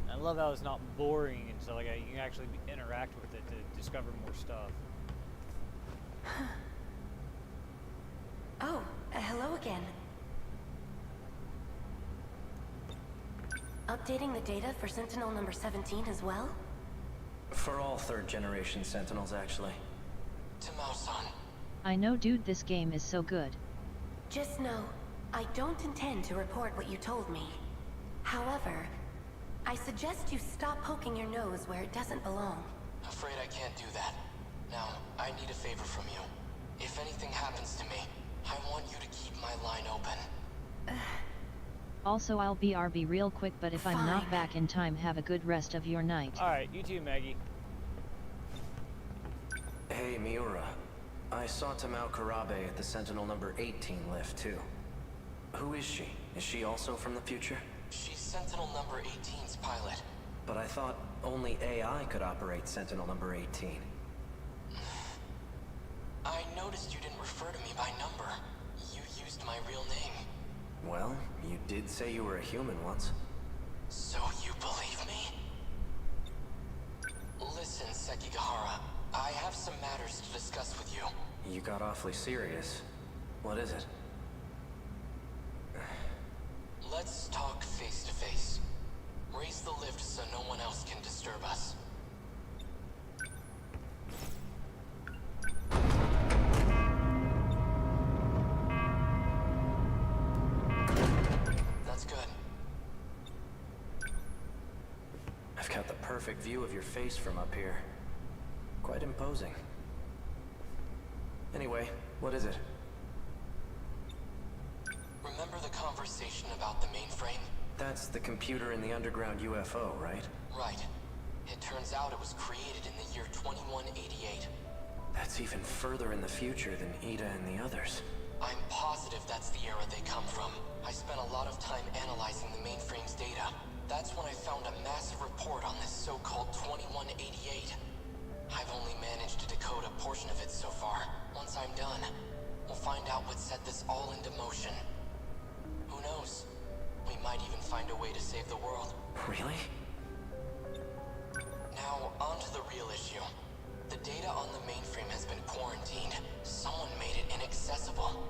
A: I love how it's not boring and stuff like that. You can actually interact with it to discover more stuff.
U: Oh, hello again. Updating the data for Sentinel number 17 as well?
J: For all third-generation Sentinels, actually.
K: Tamao-san.
C: I know, dude, this game is so good.
U: Just know, I don't intend to report what you told me. However, I suggest you stop poking your nose where it doesn't belong.
K: Afraid I can't do that. Now, I need a favor from you. If anything happens to me, I want you to keep my line open.
C: Also, I'll BRB real quick, but if I'm not back in time, have a good rest of your night.
A: Alright, you too, Maggie.
J: Hey, Miura. I saw Tamao Karabe at the Sentinel number 18 lift, too. Who is she? Is she also from the future?
K: She's Sentinel number 18's pilot.
J: But I thought only AI could operate Sentinel number 18.
K: I noticed you didn't refer to me by number. You used my real name.
J: Well, you did say you were a human once.
K: So you believe me? Listen, Sekigahara. I have some matters to discuss with you.
J: You got awfully serious. What is it?
K: Let's talk face to face. Raise the lift so no one else can disturb us. That's good.
J: I've got the perfect view of your face from up here. Quite imposing. Anyway, what is it?
K: Remember the conversation about the mainframe?
J: That's the computer in the underground UFO, right?
K: Right. It turns out it was created in the year 2188.
J: That's even further in the future than Ida and the others.
K: I'm positive that's the era they come from. I spent a lot of time analyzing the mainframe's data. That's when I found a massive report on this so-called 2188. I've only managed to decode a portion of it so far. Once I'm done, we'll find out what set this all into motion. Who knows? We might even find a way to save the world.
J: Really?
K: Now, on to the real issue. The data on the mainframe has been quarantined. Someone made it inaccessible.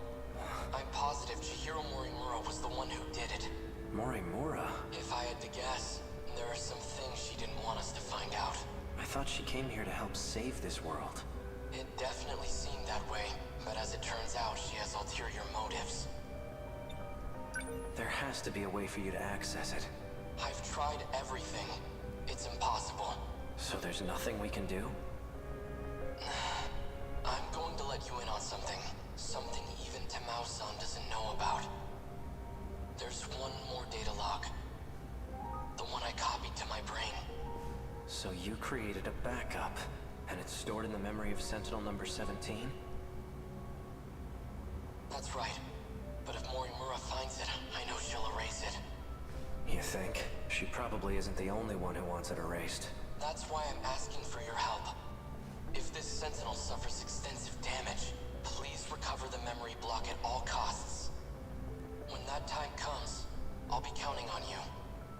K: I'm positive Chihiro Morimura was the one who did it.
J: Morimura?
K: If I had to guess, there are some things she didn't want us to find out.
J: I thought she came here to help save this world.
K: It definitely seemed that way, but as it turns out, she has ulterior motives.
J: There has to be a way for you to access it.
K: I've tried everything. It's impossible.
J: So there's nothing we can do?
K: I'm going to let you in on something. Something even Tamao-san doesn't know about. There's one more data log. The one I copied to my brain.
J: So you created a backup, and it's stored in the memory of Sentinel number 17?
K: That's right. But if Morimura finds it, I know she'll erase it.
J: You think? She probably isn't the only one who wants it erased.
K: That's why I'm asking for your help. If this Sentinel suffers extensive damage, please recover the memory block at all costs. When that time comes, I'll be counting on you.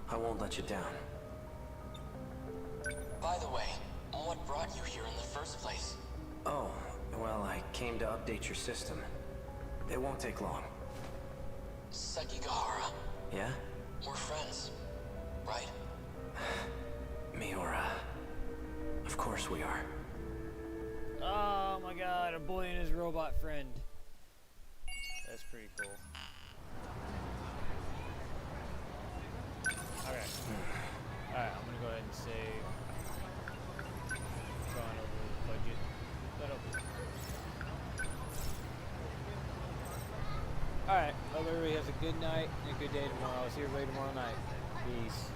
J: I won't let you down.
K: By the way, what brought you here in the first place?
J: Oh, well, I came to update your system. It won't take long.
K: Sekigahara.
J: Yeah?
K: We're friends, right?
J: Miura. Of course we are.
A: Oh my god, a boy and his robot friend. That's That's pretty cool. Okay. Alright, I'm gonna go ahead and save. Going over the budget. Alright, hope everybody has a good night and a good day tomorrow. I'll see everybody tomorrow night. Peace.